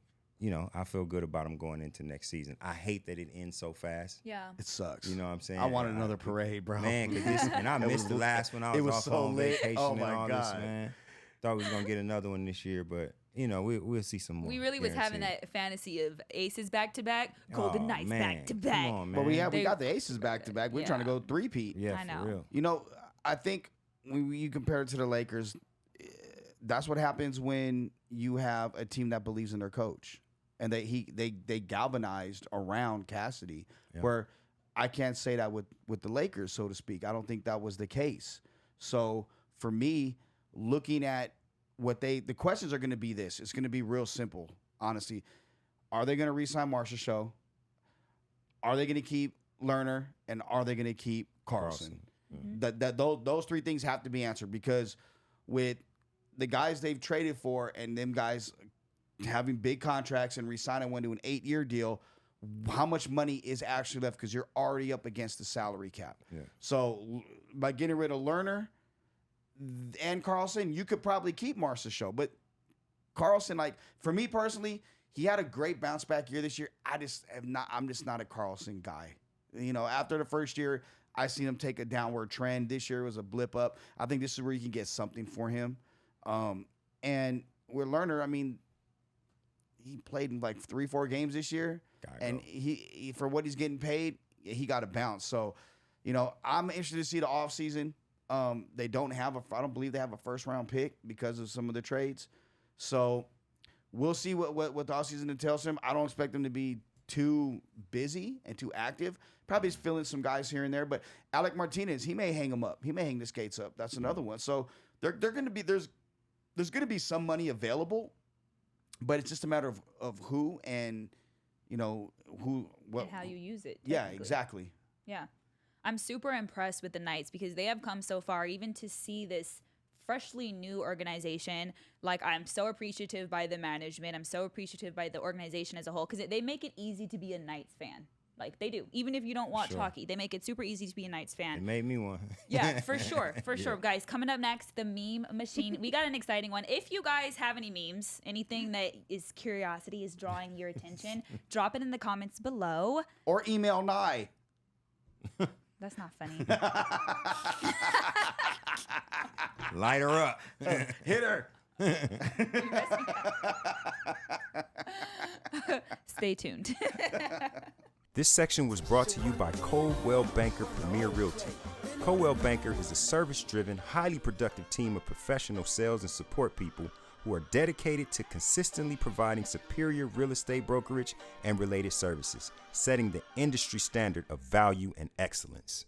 I feel good about him going into next season. I hate that it ends so fast. Yeah. It sucks. You know what I'm saying? I wanted another parade, bro. Man, and I missed the last one. I was off so on lit. vacation Oh, and my all God. this, man. Thought we was going to get another one this year, but, we'll see some more. We really was having guaranteed. that fantasy of Aces back-to-back, Golden Knights man. back-to-back. Come on, But man. we got the Aces back-to-back. We're trying to go 3-peat. Yeah, I know. for real. I think when you compare it to the Lakers, that's what happens when you have a team that believes in their coach. And they galvanized around Cassidy, where I can't say that with the Lakers, so to speak. I don't think that was the case. So for me, looking at the questions are going to be this. It's going to be real simple, honestly. Are they going to re-sign Marshall Show? Are they going to keep Lerner? And are they going to keep Carlson? Those 3 things have to be answered, because with the guys they've traded for and them guys having big contracts and re-signing one to an 8-year deal, how much money is actually left? Because you're already up against the salary cap. Yeah. So by getting rid of Lerner, and Carlson, you could probably keep Marshall's show. But Carlson, like, for me personally, he had a great bounce back year this year. I'm just not a Carlson guy. You know, after the first year, I seen him take a downward trend. This year was a blip up. I think this is where you can get something for him. And with Lerner, I mean, he played in like 3-4 games this year. And he for what he's getting paid, he got a bounce. So, you know, I'm interested to see the offseason. I don't believe they have a first round pick because of some of the trades. So we'll see what the offseason entails him. I don't expect them to be too busy and too active. Probably is filling some guys here and there. But Alec Martinez, he may hang him up. He may hang the skates up. That's another one. So they're going to be there's going to be some money available, but it's just a matter of who and, you know, what and how you use it. Yeah, exactly. Yeah. I'm super impressed with the Knights because they have come so far, even to see this freshly new organization. Like, I'm so appreciative by the management. I'm so appreciative by the organization as a whole because they make it easy to be a Knights fan. Like, they do. Even if you don't watch hockey, they make it super easy to be a Knights fan. It made me one. Yeah, for sure. For sure. Guys, coming up next, the meme machine. We got an exciting one. If you guys have any memes, anything that is curiosity is drawing your attention, drop it in the comments below. Or email Nye. That's not funny. Light her up. Hit her. Stay tuned. This section was brought to you by Coldwell Banker Premier Realty. Coldwell Banker is a service-driven, highly productive team of professional sales and support people who are dedicated to consistently providing superior real estate brokerage and related services, setting the industry standard of value and excellence.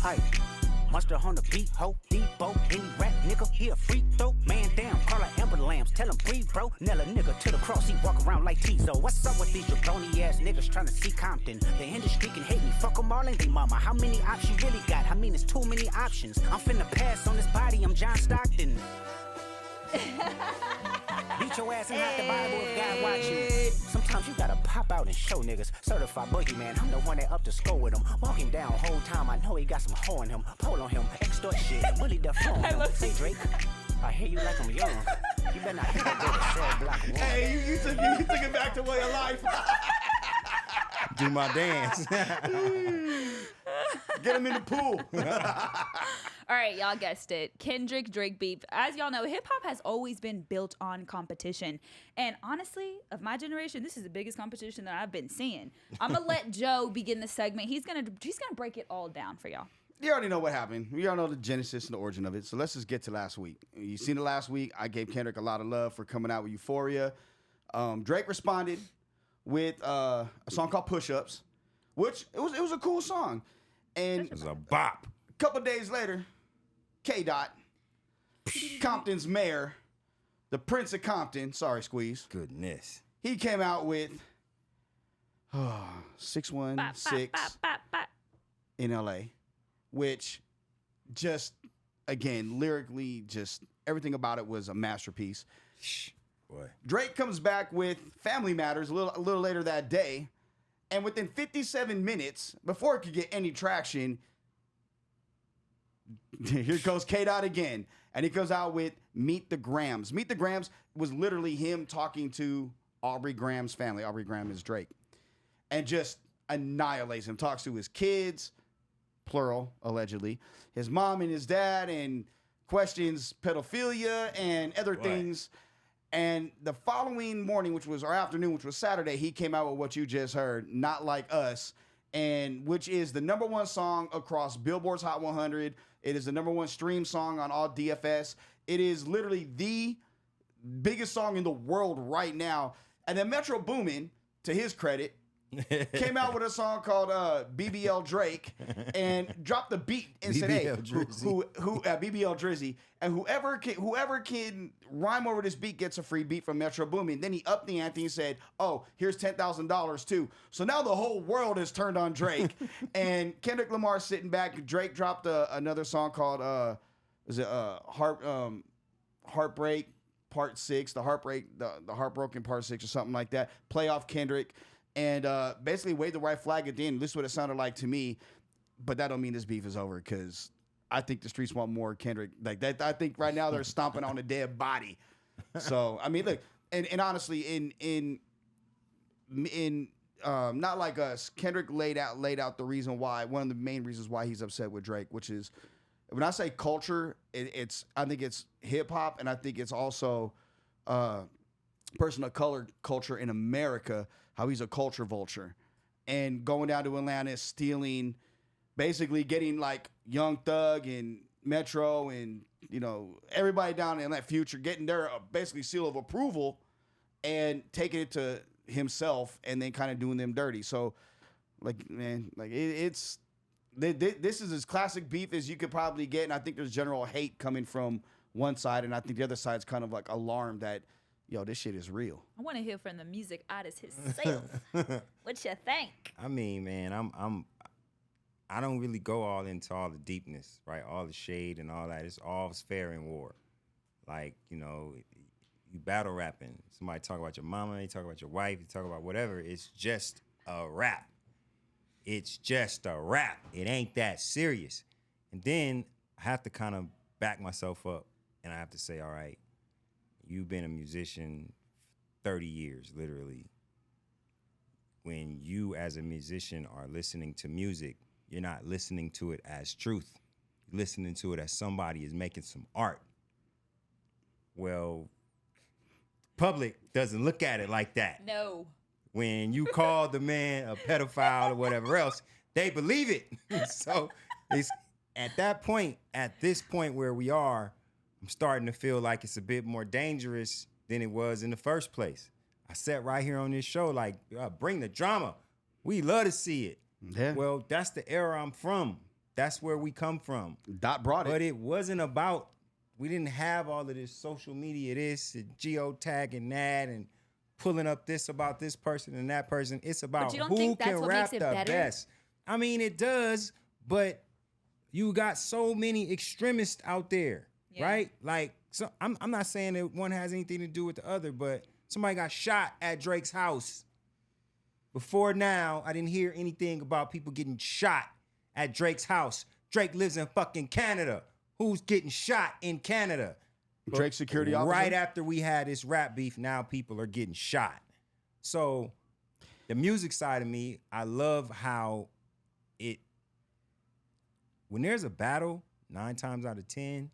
Aye. Monster on the beat, ho, Debo, any rap nigga, he a freak throw. Man down, call her Amber Lambs, tell him breathe, bro. Nella nigga to the cross, he walk around like Tizo. What's up with these jabroni ass niggas trying to see Compton? The industry can hate me, fuck them all and they mama. How many options you really got? I mean, it's too many options. I'm finna pass on this body, I'm John Stockton. Beat your ass and hide the Bible if God watching. Sometimes you gotta pop out and show niggas. Certified boogeyman, I'm the one that up to score with him. Walking down whole time, I know he got some hoe in him. Pole on him, extort shit, bully the phone. Hey Drake, I hear you like I'm young. You better not hit that cell block one. Hey, you took it back to way of life. Do my dance. Get him in the pool. All right, y'all guessed it. Kendrick Drake beef. As y'all know, hip hop has always been built on competition. And honestly, of my generation, this is the biggest competition that I've been seeing. I'm gonna let Joe begin the segment. He's gonna break it all down for y'all. You already know what happened. We all know the genesis and the origin of it. So let's just get to last week. You seen it last week. I gave Kendrick a lot of love for coming out with Euphoria. Drake responded with a song called Push Ups, which it was a cool song. And It was a bop. a couple days later, KDot, Compton's mayor, the Prince of Compton, sorry, Squeeze, Goodness. he came out with 616 in LA, which just, again, lyrically, just everything about it was a masterpiece. Boy. Drake comes back with Family Matters a little later that day, and within 57 minutes, before it could get any traction, here goes KDot again, and he goes out with Meet the Grahams. Meet the Grahams was literally him talking to Aubrey Graham's family. Aubrey Graham is Drake. And just annihilates him. Talks to his kids, plural, allegedly, his mom and his dad, and questions pedophilia and other things. And the following morning, or afternoon, which was Saturday, he came out with what you just heard, Not Like Us, and which is the #1 song across Billboard's Hot 100. It is the #1 stream song on all DFS. It is literally the biggest song in the world right now. And then Metro Boomin, to his credit, came out with a song called BBL Drake and dropped the beat and said, "Hey, BBL Drizzy, and whoever can rhyme over this beat gets a free beat from Metro Boomin." Then he upped the ante and said, "Oh, here's $10,000 too." So now the whole world is turned on Drake, and Kendrick Lamar sitting back. Drake dropped another song called Heartbreak Part 6, the Heartbroken Part 6 or something like that. Play off Kendrick and basically wave the white flag at the end. This is what it sounded like to me. But that don't mean this beef is over because I think the streets want more Kendrick. Like that, I think right now they're stomping on a dead body. So I mean, look, and honestly, in not like us, Kendrick laid out the reason why, one of the main reasons why he's upset with Drake, which is when I say culture, I think it's hip hop, and I think it's also person of color culture in America. How he's a culture vulture, and going down to Atlanta, stealing, basically getting like Young Thug and Metro and everybody down in that Future, getting their basically seal of approval, and taking it to himself, and then kind of doing them dirty. So, like, man, like this is as classic beef as you could probably get, and I think there's general hate coming from one side, and I think the other side's kind of like alarmed that, this shit is real. I want to hear from the music artist himself. What you think? I mean, man, I don't really go all into all the deepness, right? All the shade and all that. It's all fair in war. Like, you battle rapping. Somebody talk about your mama, you talk about your wife, you talk about whatever. It's just a rap. It's just a rap. It ain't that serious. And then I have to kind of back myself up, and I have to say, all right, you've been a musician 30 years, literally. When you as a musician are listening to music, you're not listening to it as truth. You're listening to it as somebody is making some art. Well, public doesn't look at it like that. No. When you call the man a pedophile or whatever else, they believe it. So it's at this point where we are, I'm starting to feel like it's a bit more dangerous than it was in the first place. I sat right here on this show like, bring the drama. We love to see it. Yeah. Well, that's the era I'm from. That's where we come from. Dot brought it. But it wasn't about, we didn't have all of this social media, this and geotagging that and pulling up this about this person and that person. It's about who can rap the best. I mean, it does, but you got so many extremists out there, right? Like, so I'm not saying that one has anything to do with the other, but somebody got shot at Drake's house. Before now, I didn't hear anything about people getting shot at Drake's house. Drake lives in fucking Canada. Who's getting shot in Canada? Drake's security officer? Right after we had this rap beef, now people are getting shot. So the music side of me, I love how when there's a battle, 9 times out of 10,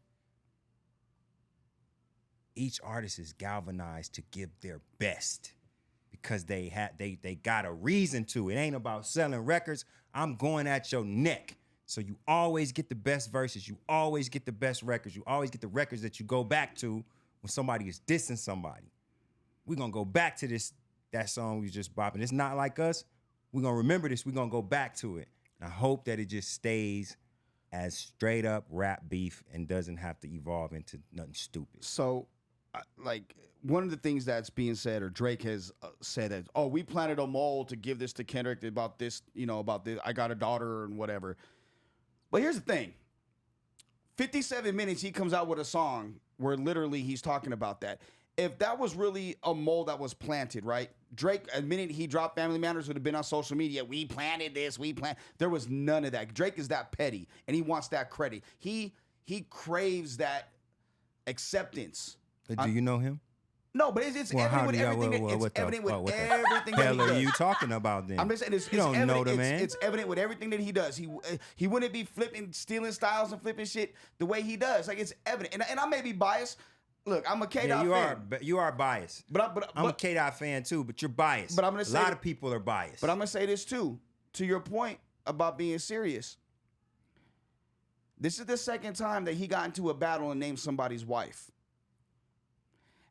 each artist is galvanized to give their best because they got a reason to. It ain't about selling records. I'm going at your neck. So you always get the best verses. You always get the best records. You always get the records that you go back to when somebody is dissing somebody. We're going to go back to that song we just bopping. It's not like us. We're going to remember this. We're going to go back to it. And I hope that it just stays as straight up rap beef and doesn't have to evolve into nothing stupid. So, like, one of the things that's being said, or Drake has said that, we planted a mole to give this to Kendrick about this, about this, I got a daughter and whatever. But here's the thing. 57 minutes, he comes out with a song where literally he's talking about that. If that was really a mole that was planted, right? Drake, the minute he dropped Family Matters, would have been on social media. We planted this, There was none of that. Drake is that petty, and he wants that credit. He craves that acceptance. But do you know him? No, but it's evident with everything that he does. Hell are you talking about then? I'm just saying you don't know the man. It's evident with everything that he does. He wouldn't be stealing styles and flipping shit the way he does. Like, it's evident. And I may be biased. Look, I'm a KDot fan. You are biased. But I'm a KDot fan too, but you're biased. But I'm gonna say a lot of people are biased. But I'm gonna say this too. To your point about being serious. This is the second time that he got into a battle and named somebody's wife.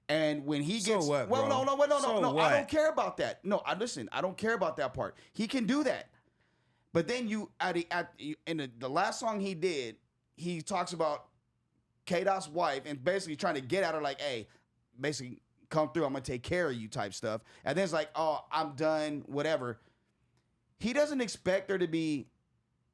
And when he gets, no, I don't care about that. No, listen, I don't care about that part. He can do that, but then in the last song he did, he talks about KDot's wife and basically trying to get at her like, hey, basically come through, I'm gonna take care of you type stuff. And then it's like, oh, I'm done, whatever. He doesn't expect there to be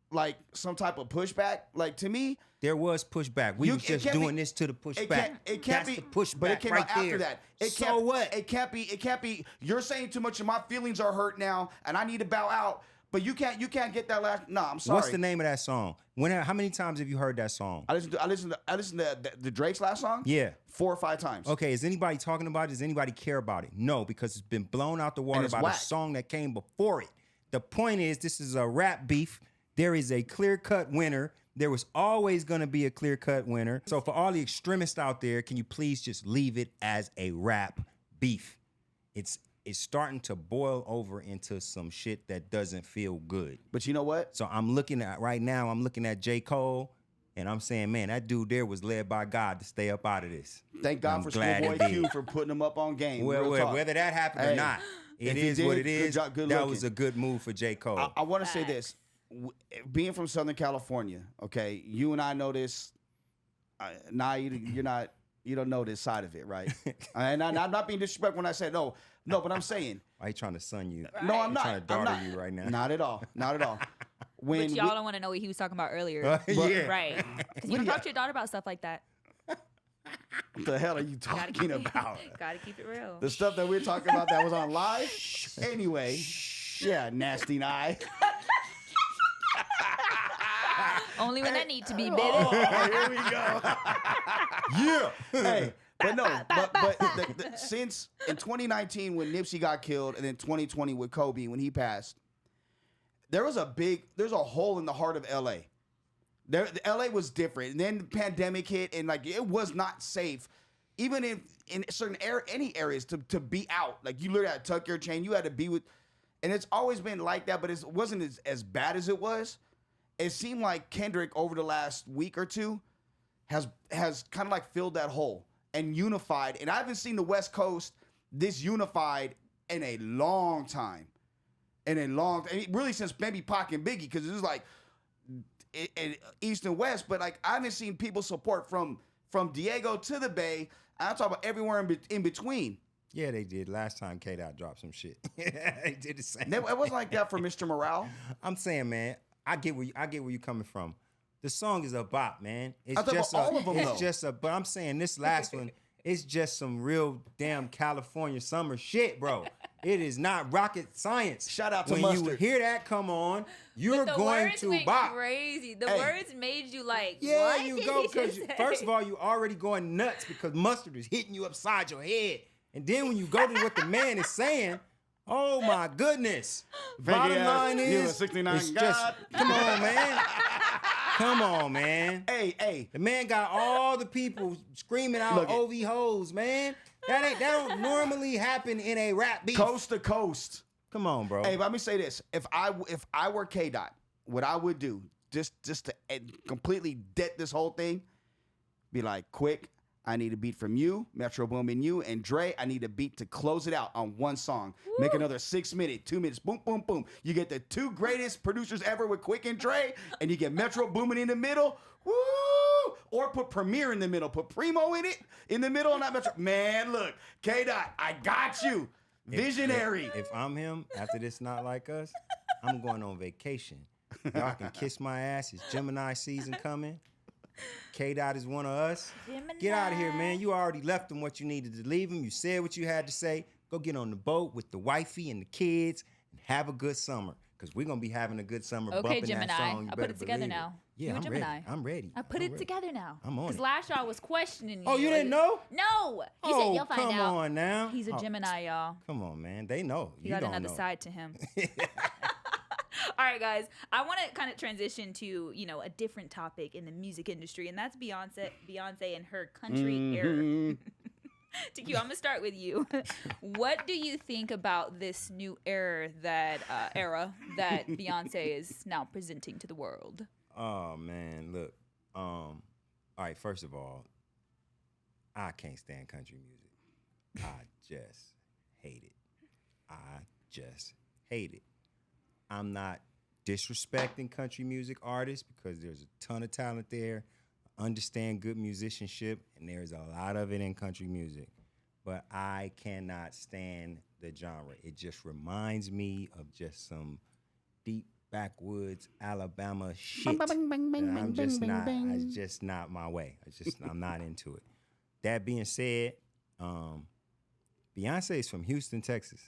like some type of pushback. Like, to me, There was pushback. We was just doing this to the pushback. It can't That's be the pushback but it came right out after there. that. So what? It can't be. You're saying too much, and my feelings are hurt now, and I need to bow out. But you can't get that last. No, I'm sorry. What's the name of that song? How many times have you heard that song? I listened to the Drake's last song. Yeah. 4 or 5 times. Okay, is anybody talking about it? Does anybody care about it? No, because it's been blown out the water it's by whack. the song that came before it. The point is, this is a rap beef. There is a clear-cut winner. There was always going to be a clear-cut winner. So for all the extremists out there, can you please just leave it as a rap beef? It's starting to boil over into some shit that doesn't feel good. But you know what? So I'm looking at J. Cole, and I'm saying, man, that dude there was led by God to stay up out of this. Thank God I'm for glad Schoolboy he Q did. for putting him up on game. Well, Real talk. whether that happened Hey, or not, it if he is did, what it good is. job, good that looking. was a good move for J. Cole. I want to say this. Being from Southern California, okay, you and I know this. You don't know this side of it, right? And I'm not being disrespectful when I say no, but I'm saying. Why he trying to sun you? No, I'm He not. trying to I'm daughter not. you right now. Not at all. Not at all. When But y'all don't want to know what he was talking about earlier. Yeah. Right. Because you don't talk to your daughter about stuff like that. what the hell are you talking about? Gotta keep it real. The stuff that we're talking about that was on live? Anyway. Yeah, nasty eye. Only when I need to be, baby. Oh, here we go. Yeah. Hey, but no, but since in 2019 when Nipsey got killed, and then 2020 with Kobe when he passed, there's a hole in the heart of LA. The LA was different, and then the pandemic hit, and like it was not safe, even in certain any areas to be out. Like you literally had to tuck your chain, you had to be with, and it's always been like that, but it wasn't as bad as it was. It seemed like Kendrick over the last week or two has kind of like filled that hole and unified. And I haven't seen the West Coast this unified in a long time. Really since maybe Pac and Biggie, because it was like East and West. But like I haven't seen people support from Diego to the Bay. I'm talking about everywhere in between. Yeah, they did. Last time KDot dropped some shit. They did the same. It wasn't like that for Mr. Morale. I'm saying, man, I get where you're coming from. The song is a bop, man. It's I thought just about all of them, though. but I'm saying this last one, it's just some real damn California summer shit, bro. It is not rocket science. Shout out to when Mustard. you hear that come on, you're The going words to went bop. crazy. The Hey. words made you like, Yeah, what you did go he because just say? first of all, you already going nuts because Mustard is hitting you upside your head, and then when you go to what the man is saying, oh my goodness! Bottom line you a is, 69 it's God. just come on, man. Come on, man. Hey. The man got all the people screaming out Look it. OV hoes, man. That don't normally happen in a rap beef. Coast to coast. Come on, bro. Hey, but let me say this: if I were KDot, what I would do just to completely dead this whole thing, be like, quick. I need a beat from you, Metro Boomin, you, and Dre. I need a beat to close it out on one song. Woo. Make another 6 minute, 2 minutes, boom, boom, boom. You get the two greatest producers ever with Quick and Dre, and you get Metro Boomin in the middle. Woo! Or put Premier in the middle. Put Primo in the middle, and not Metro. Man, look, K-Dot, I got you. Visionary. If I'm him, after this Not Like Us, I'm going on vacation. Y'all can kiss my ass. It's Gemini season coming. KDot is one of us. Gemini. Get out of here, man. You already left them what you needed to leave them. You said what you had to say. Go get on the boat with the wifey and the kids and have a good summer. Because we're going to be having a good summer Okay, bumping Gemini. that song. You I put better it together believe now. Yeah, You a I'm Gemini. ready. I'm ready. I put I'm it ready. together now. I'm on Because it. last y'all was questioning you. Oh, you didn't know? No. He Oh, said, you'll find come out. on now. He's a Oh, Gemini, y'all. Come on, man. They know. He You got don't another know. side to him. All right, guys. I want to kind of transition to, a different topic in the music industry, and that's Beyonce and her country era. TQ, I'm gonna start with you. What do you think about this new era that Beyonce is now presenting to the world? Oh man, look. All right, first of all, I can't stand country music. I just hate it. I just hate it. I'm not disrespecting country music artists because there's a ton of talent there. I understand good musicianship, and there's a lot of it in country music. But I cannot stand the genre. It just reminds me of just some deep backwoods Alabama shit. It's just not my way. I'm not into it. That being said, Beyonce is from Houston, Texas.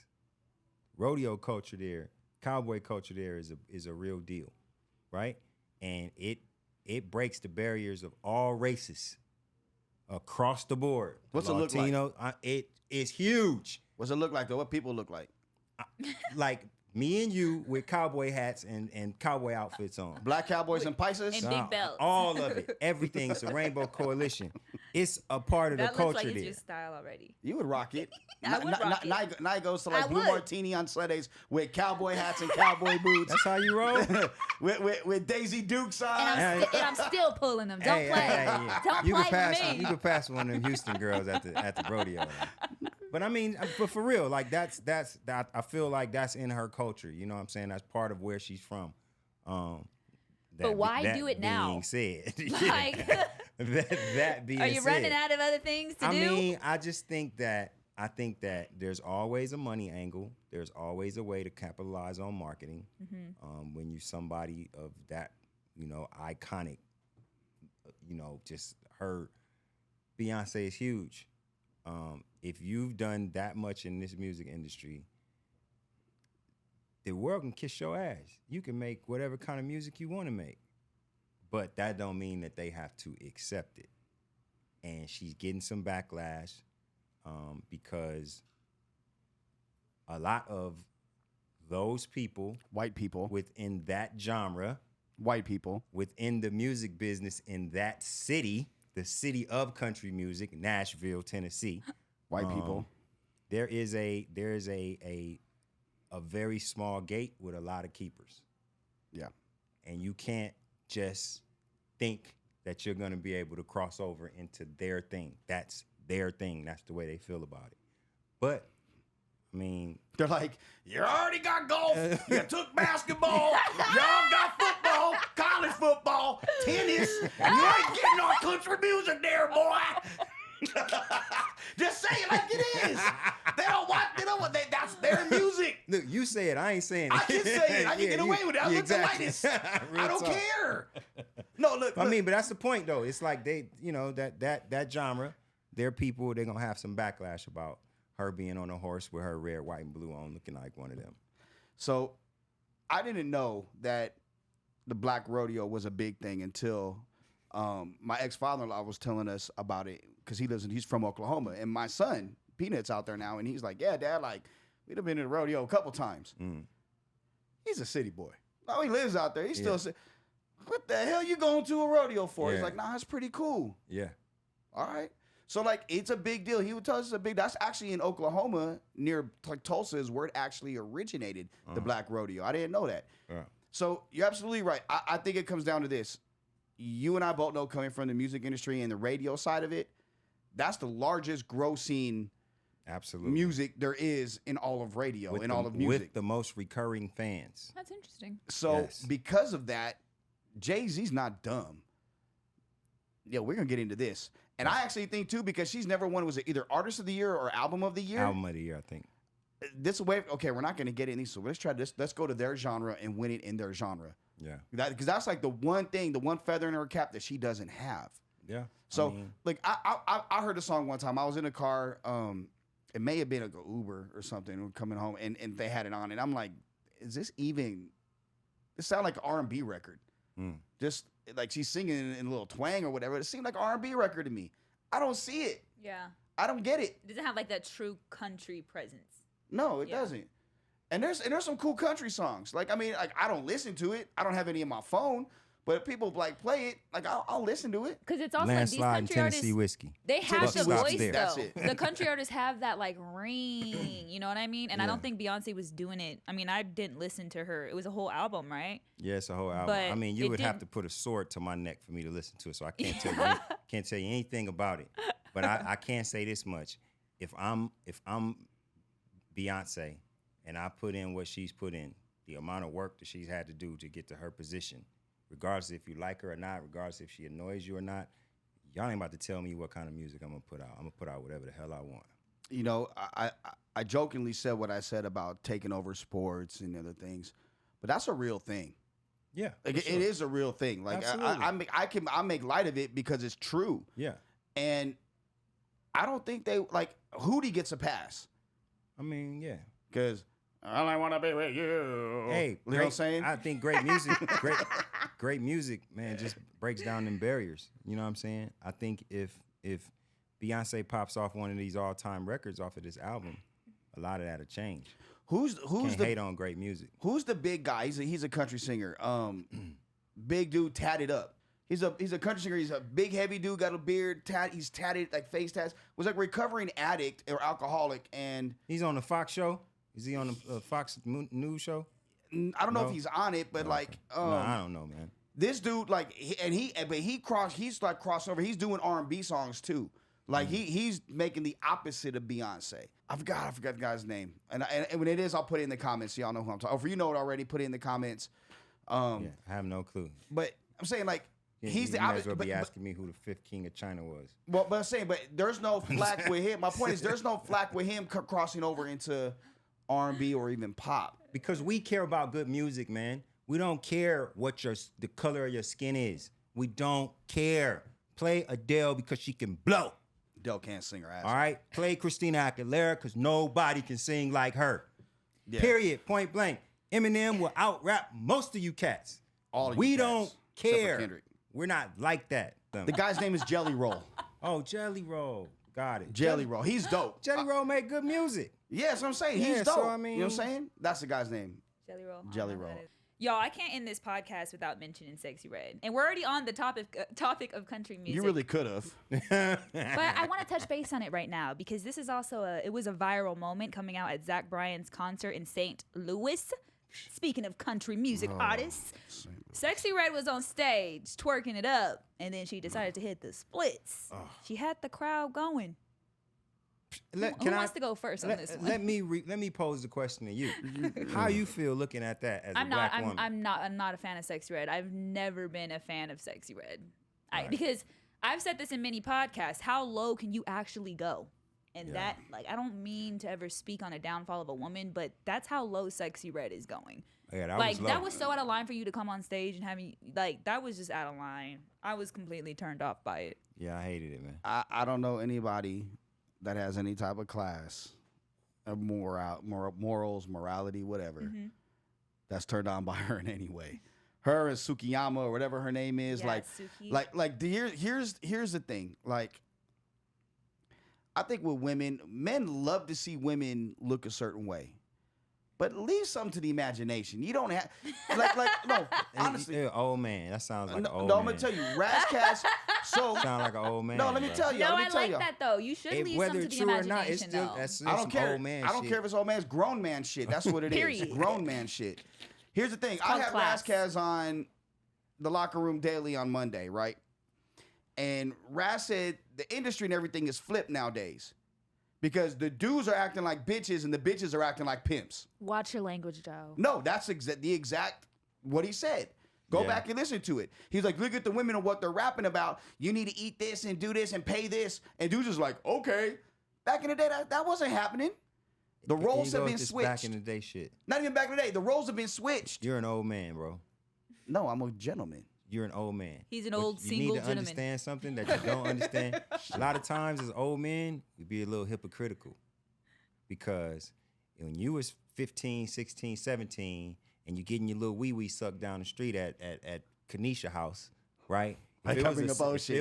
Rodeo culture there, cowboy culture there is a real deal, right? And it breaks the barriers of all races across the board. What's it look like? Latino, it is huge. What's it look like though? What people look like? Like me and you with cowboy hats and cowboy outfits on. Black cowboys and Pisces? And big belts. All of it. Everything's a rainbow coalition. It's a part of That the culture looks like there. it's your style already. You would rock it. I would rock it. Night goes to I like Blue would. Martini on Sundays with cowboy hats and cowboy boots. That's how you roll? with Daisy Dukes on. And I'm still pulling them. Don't play. Don't You play could pass. with me. You could pass one of them Houston girls at the rodeo. But I mean, but for real, like that's I feel like that's in her culture. You know what I'm saying? That's part of where she's from. But why do it now? Being said, Like, that being are you said, running out of other things to do? I mean, I think that there's always a money angle. There's always a way to capitalize on marketing. When you're somebody of that, iconic, just her. Beyonce is huge. If you've done that much in this music industry, the world can kiss your ass. You can make whatever kind of music you want to make. But that don't mean that they have to accept it. And she's getting some backlash because a lot of those people, White people. within that genre, White people. within the music business in that city, the city of country music, Nashville, Tennessee, White people. there is a very small gate with a lot of keepers. Yeah. And you can't just think that you're going to be able to cross over into their thing. That's their thing. That's the way they feel about it. But, I mean... They're like, you already got golf, you took basketball, y'all got football, college football, tennis, and you ain't getting our country music there, boy. Just say it like it is. They don't want that's their music. Look, you say it. I ain't saying it. I can say it. I can Yeah, get away with it. I look the exactly. lightest. Real I don't talk. care. No, look. I mean, but that's the point, though. It's like they, that genre, their people, they're going to have some backlash about her being on a horse with her red, white, and blue on, looking like one of them. So I didn't know that the black rodeo was a big thing until my ex-father-in-law was telling us about it because he's from Oklahoma. And my son, Peanut's out there now, and he's like, yeah, Dad, like, we'd have been to the rodeo a couple times. He's a city boy. No, he lives out there. He's still what the hell you going to a rodeo for? He's Yeah. like, nah, it's pretty cool. Yeah. All right. So, like, it's a big deal. He would tell us that's actually in Oklahoma near, like, Tulsa is where it actually originated, the black rodeo. I didn't know that. Yeah. So, you're absolutely right. I think it comes down to this. You and I both know, coming from the music industry and the radio side of it, that's the largest grossing Absolutely. music there is in all of radio, in all of music. With the most recurring fans. That's interesting. So, Yes. because of that, Jay-Z's not dumb. Yeah, we're going to get into this. And I actually think, too, because she's never won, was it either Artist of the Year or Album of the Year? Album of the year, I think. This way, okay, we're not going to get in these, so let's try this. Let's go to their genre and win it in their genre. Yeah. Because that's like the one thing, the one feather in her cap that she doesn't have. Yeah. So, I mean, like, I heard a song one time. I was in a car. It may have been a Uber or something coming home, and they had it on. And I'm like, is this even... This sound like an R&B record. Just like she's singing in a little twang or whatever. It seemed like an R&B record to me. I don't see it. Yeah. I don't get it. It doesn't have like that true country presence. No, it Yeah. doesn't. And there's some cool country songs. Like, I mean, like, I don't listen to it. I don't have any in my phone. But if people like play it, like, I'll listen to it. Because it's also Landslide like and these Tennessee country artists, whiskey. they have Buck the stops voice there. That's though. it. The country artists have that like ring, you know what I mean? And I Yeah. don't think Beyonce was doing it. I mean, I didn't listen to her. It was a whole album, right? Yeah, it's a whole album. But I mean, you it would have didn't- to put a sword to my neck for me to listen to it, so I can't tell you can't tell you anything about it. But I can say this much: if I'm Beyonce and I put in what she's put in, the amount of work that she's had to do to get to her position, regardless if you like her or not, regardless if she annoys you or not, y'all ain't about to tell me what kind of music I'm gonna put out. I'm gonna put out whatever the hell I want. You know, I jokingly said what I said about taking over sports and other things. but that's a real thing. Yeah, Like, it is a real thing. Like I make light of it because it's true. Yeah, and I don't think they like Hootie gets a pass. I mean, yeah, because all I want to be with you. Hey, you know what I'm saying? I think great music, great music, man, just breaks down them barriers. You know what I'm saying? I think if Beyonce pops off one of these all-time records off of this album, a lot of that'll change. Who's Can't the hate on great music? Who's the big guy? He's a country singer. Big dude, tatted up. He's a country singer. He's a big, heavy dude, got a beard. He's tatted, like face tats. Was like recovering addict or alcoholic, and he's on the Fox show. Is he on the Fox News show? I don't know if he's on it, but Okay. like, No, I don't know, man. This dude, like, he's like crossover. He's doing R&B songs too. Like he's making the opposite of Beyonce. I forgot the guy's name. And when it is, I'll put it in the comments so y'all know who I'm talking. Or if you know it already, put it in the comments. Yeah, I have no clue. But I'm saying like he's the you might opposite. as well be but, asking me who the 5th king of China was. but I'm saying, but there's no flack with him. My point is, there's no flack with him crossing over into R&B or even pop. Because we care about good music, man. We don't care what the color of your skin is. We don't care. Play Adele because she can blow. Adele can't sing her ass. All right? Play Christina Aguilera because nobody can sing like her. Yeah. Period. Point blank. Eminem will out-rap most of you cats. All of you we cats, don't except for care. Kendrick. We're not like that. The guy's name is Jelly Roll. Oh, Jelly Roll. Got it. Jelly Roll. He's dope. Jelly Roll make good music. Yeah, that's what I'm saying. Yeah, He's dope. so, I mean- you know what I'm saying? That's the guy's name. Jelly Roll. Jelly I don't know Roll. who that is. Y'all, I can't end this podcast without mentioning Sexy Red. And we're already on the topic of country music. You really could have. But I want to touch base on it right now because this is also it was a viral moment coming out at Zach Bryan's concert in St. Louis. Speaking of country music artists, Sexy Red was on stage twerking it up, and then she decided to hit the splits. She had the crowd going. Who wants to go first on this one? Let me pose the question to you. How you feel looking at that as a black woman? I'm not a fan of Sexy Red. I've never been a fan of Sexy Red. Because I've said this in many podcasts. How low can you actually go? And that, like, I don't mean to ever speak on a downfall of a woman, but that's how low Sexy Red is going. Yeah, that like was low. that was so out of line for you to come on stage and have me like that was just out of line. I was completely turned off by it. Yeah, I hated it, man. I don't know anybody that has any type of class, of morals, morality, whatever, that's turned on by her in any way. Her and Sukiyama or whatever her name is, Yeah, Suki. here's the thing. Like, I think with women, men love to see women look a certain way. But leave something to the imagination. You don't have no. Honestly, Yeah, old man. That sounds like an old no. man. I'm gonna tell you, Razzcast. So Sound like an old man. no, let me bro. tell you. No, let me I tell like you. that though. You should leave Whether some to it's the true or imagination not, it's still though. that's I don't some care. old man I don't shit. care if it's old man. It's grown man shit. That's what it is. Period. Grown man shit. Here's the thing. I called have class. Razzcast on the Locker Room Daily on Monday, right? And Raz said the industry and everything is flipped nowadays because the dudes are acting like bitches and the bitches are acting like pimps. Watch your language, Joe. No, that's the exact what he said. Go Yeah. back and listen to it. He's like, look at the women and what they're rapping about. You need to eat this and do this and pay this. And dudes is like, okay. Back in the day, that wasn't happening. The roles Here have you been go with this switched. Back in the day shit. Not even back in the day. The roles have been switched. You're an old man, bro. No, I'm a gentleman. You're an old man. He's an But old you single need to gentleman. understand something that you don't understand. A lot of times as old men, we be a little hypocritical because when you was 15, 16, 17, and you getting your little wee-wee sucked down the street at Kanisha house, right? Like coming up old shit. If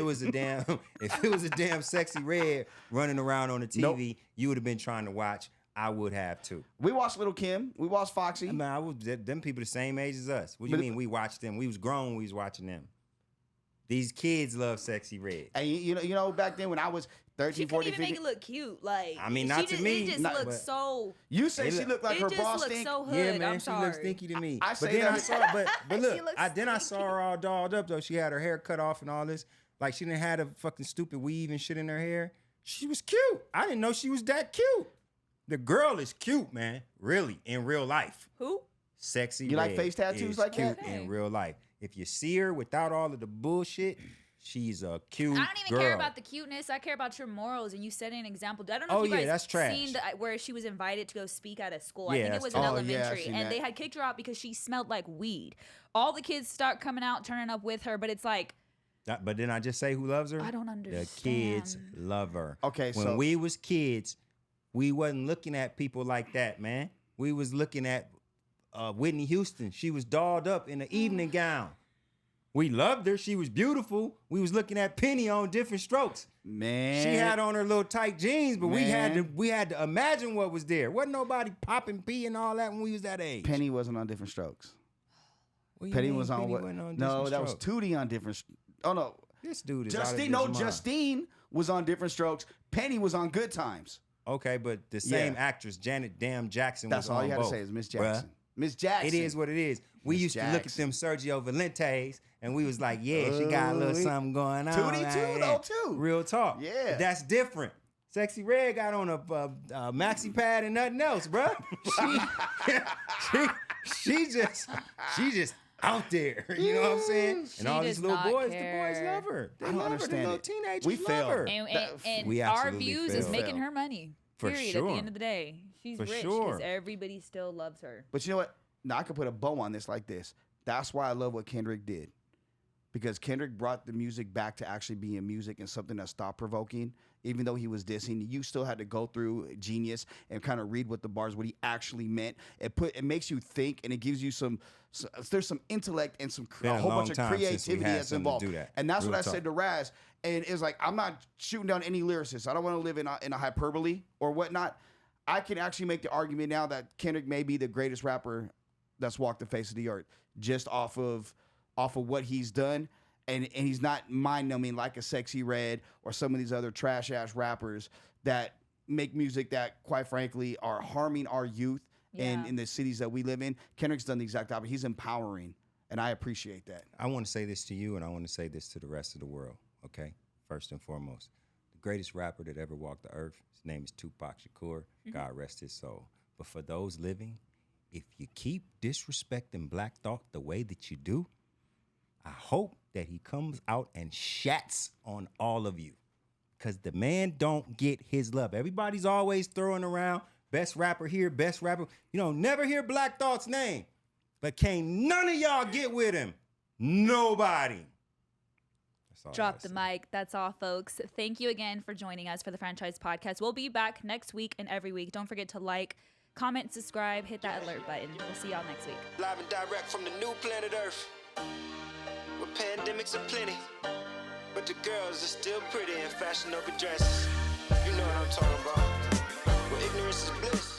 it was a damn Sexy Red running around on the TV, you would have been trying to watch. I would have too. We watched Little Kim. We watched Foxy. I mean, them people the same age as us. What do you mean we watched them? We was grown when we was watching them. These kids love Sexy Red. And you know, back then when I was 13, She couldn't 14, even 50. make it look cute. Like I mean, not to me. It just Not- looks but- so. You say she looked like It her just boss looks stink. so hood. Yeah, man, I'm she sorry. looks stinky to me. I say but then that- I saw, but look, She looks then I saw her all dolled up though. She had her hair cut off and all this. Like she didn't have a fucking stupid weave and shit in her hair. She was cute. I didn't know she was that cute. The girl is cute, man. Really, in real life. Who? Sexy You like Red face tattoos is like cute that? in real life. If you see her without all of the bullshit, She's a cute I don't even girl. care about the cuteness. I care about your morals and you setting an example. I don't know Oh, if you yeah, guys that's trash. seen where she was invited to go speak at a school. Yeah, I think it that's was in trash. Oh, yeah, I've elementary. seen And that. they had kicked her out because she smelled like weed. All the kids start coming out, turning up with her, but it's like, But didn't I just say who loves her? I don't The understand. kids love her. Okay, when so- we was kids, we wasn't looking at people like that, man. We was looking at Whitney Houston. She was dolled up in an evening gown. We loved her. She was beautiful. We was looking at Penny on Different Strokes. Man. She had on her little tight jeans, but Man. we had to imagine what was there. Wasn't nobody popping pee and all that when we was that age. Penny wasn't on Different Strokes. What do you Penny mean was on Penny what? wasn't on No, Different that was Strokes? Tootie on Different. Oh no, This dude is out of Justine. his No, mind. Justine was on Different Strokes. Penny was on Good Times. Okay, but the same Yeah. actress, Janet Damn Jackson, That's was all on you had to both. say is Miss Bruh. Jackson. Miss Jackson. It is what it is. We Miss used to look at Jackson. them Sergio Valentes, and we was like, yeah, she got a little Ooh-wee. something going on. Tootie like too, that. though, too. Real talk. Yeah. But that's different. Sexy Red got on a maxi pad and nothing else, bruh. She just out there. You know what I'm saying? She And all does these little not boys, care. the boys love her. They I don't love her. The understand little it. teenagers We love failed. her. And We our absolutely views is failed. making her money. For Period. At sure. the end of the day, she's For rich sure. because everybody still loves her. But you know what? Now I could put a bow on this like this. That's why I love what Kendrick did. Because Kendrick brought the music back to actually being music and something that's thought provoking. Even though he was dissing, you still had to go through Genius and kind of read what the bars, what he actually meant. It makes you think, and it gives you there's some intellect and Been a a whole long bunch of time since we creativity had that's something to involved. do that. And that's Real what I talk. said to Raz. And it's like, I'm not shooting down any lyricists. I don't want to live in a hyperbole or whatnot. I can actually make the argument now that Kendrick may be the greatest rapper that's walked the face of the earth just off of what he's done. And he's not mind-numbing like a Sexy Red or some of these other trash-ass rappers that make music that, quite frankly, are harming our youth and Yeah. in the cities that we live in. Kendrick's done the exact opposite. He's empowering, and I appreciate that. I want to say this to you, and I want to say this to the rest of the world, okay? First and foremost, the greatest rapper that ever walked the earth, his name is Tupac Shakur. God rest his soul. But for those living, if you keep disrespecting Black Thought the way that you do, I hope that he comes out and shats on all of you. Because the man don't get his love. Everybody's always throwing around best rapper here, best rapper. You know, never hear Black Thought's name. But can't none of y'all get with him. Nobody. That's all I Drop gotta the say. mic. That's all, folks. Thank you again for joining us for the Franchise Podcast. We'll be back next week and every week. Don't forget to like, comment, subscribe, hit that alert button. We'll see y'all next week. Live and direct from the new planet Earth, where pandemics are plenty, but the girls are still pretty in fashion over dresses. You know what I'm talking about. Where ignorance is bliss.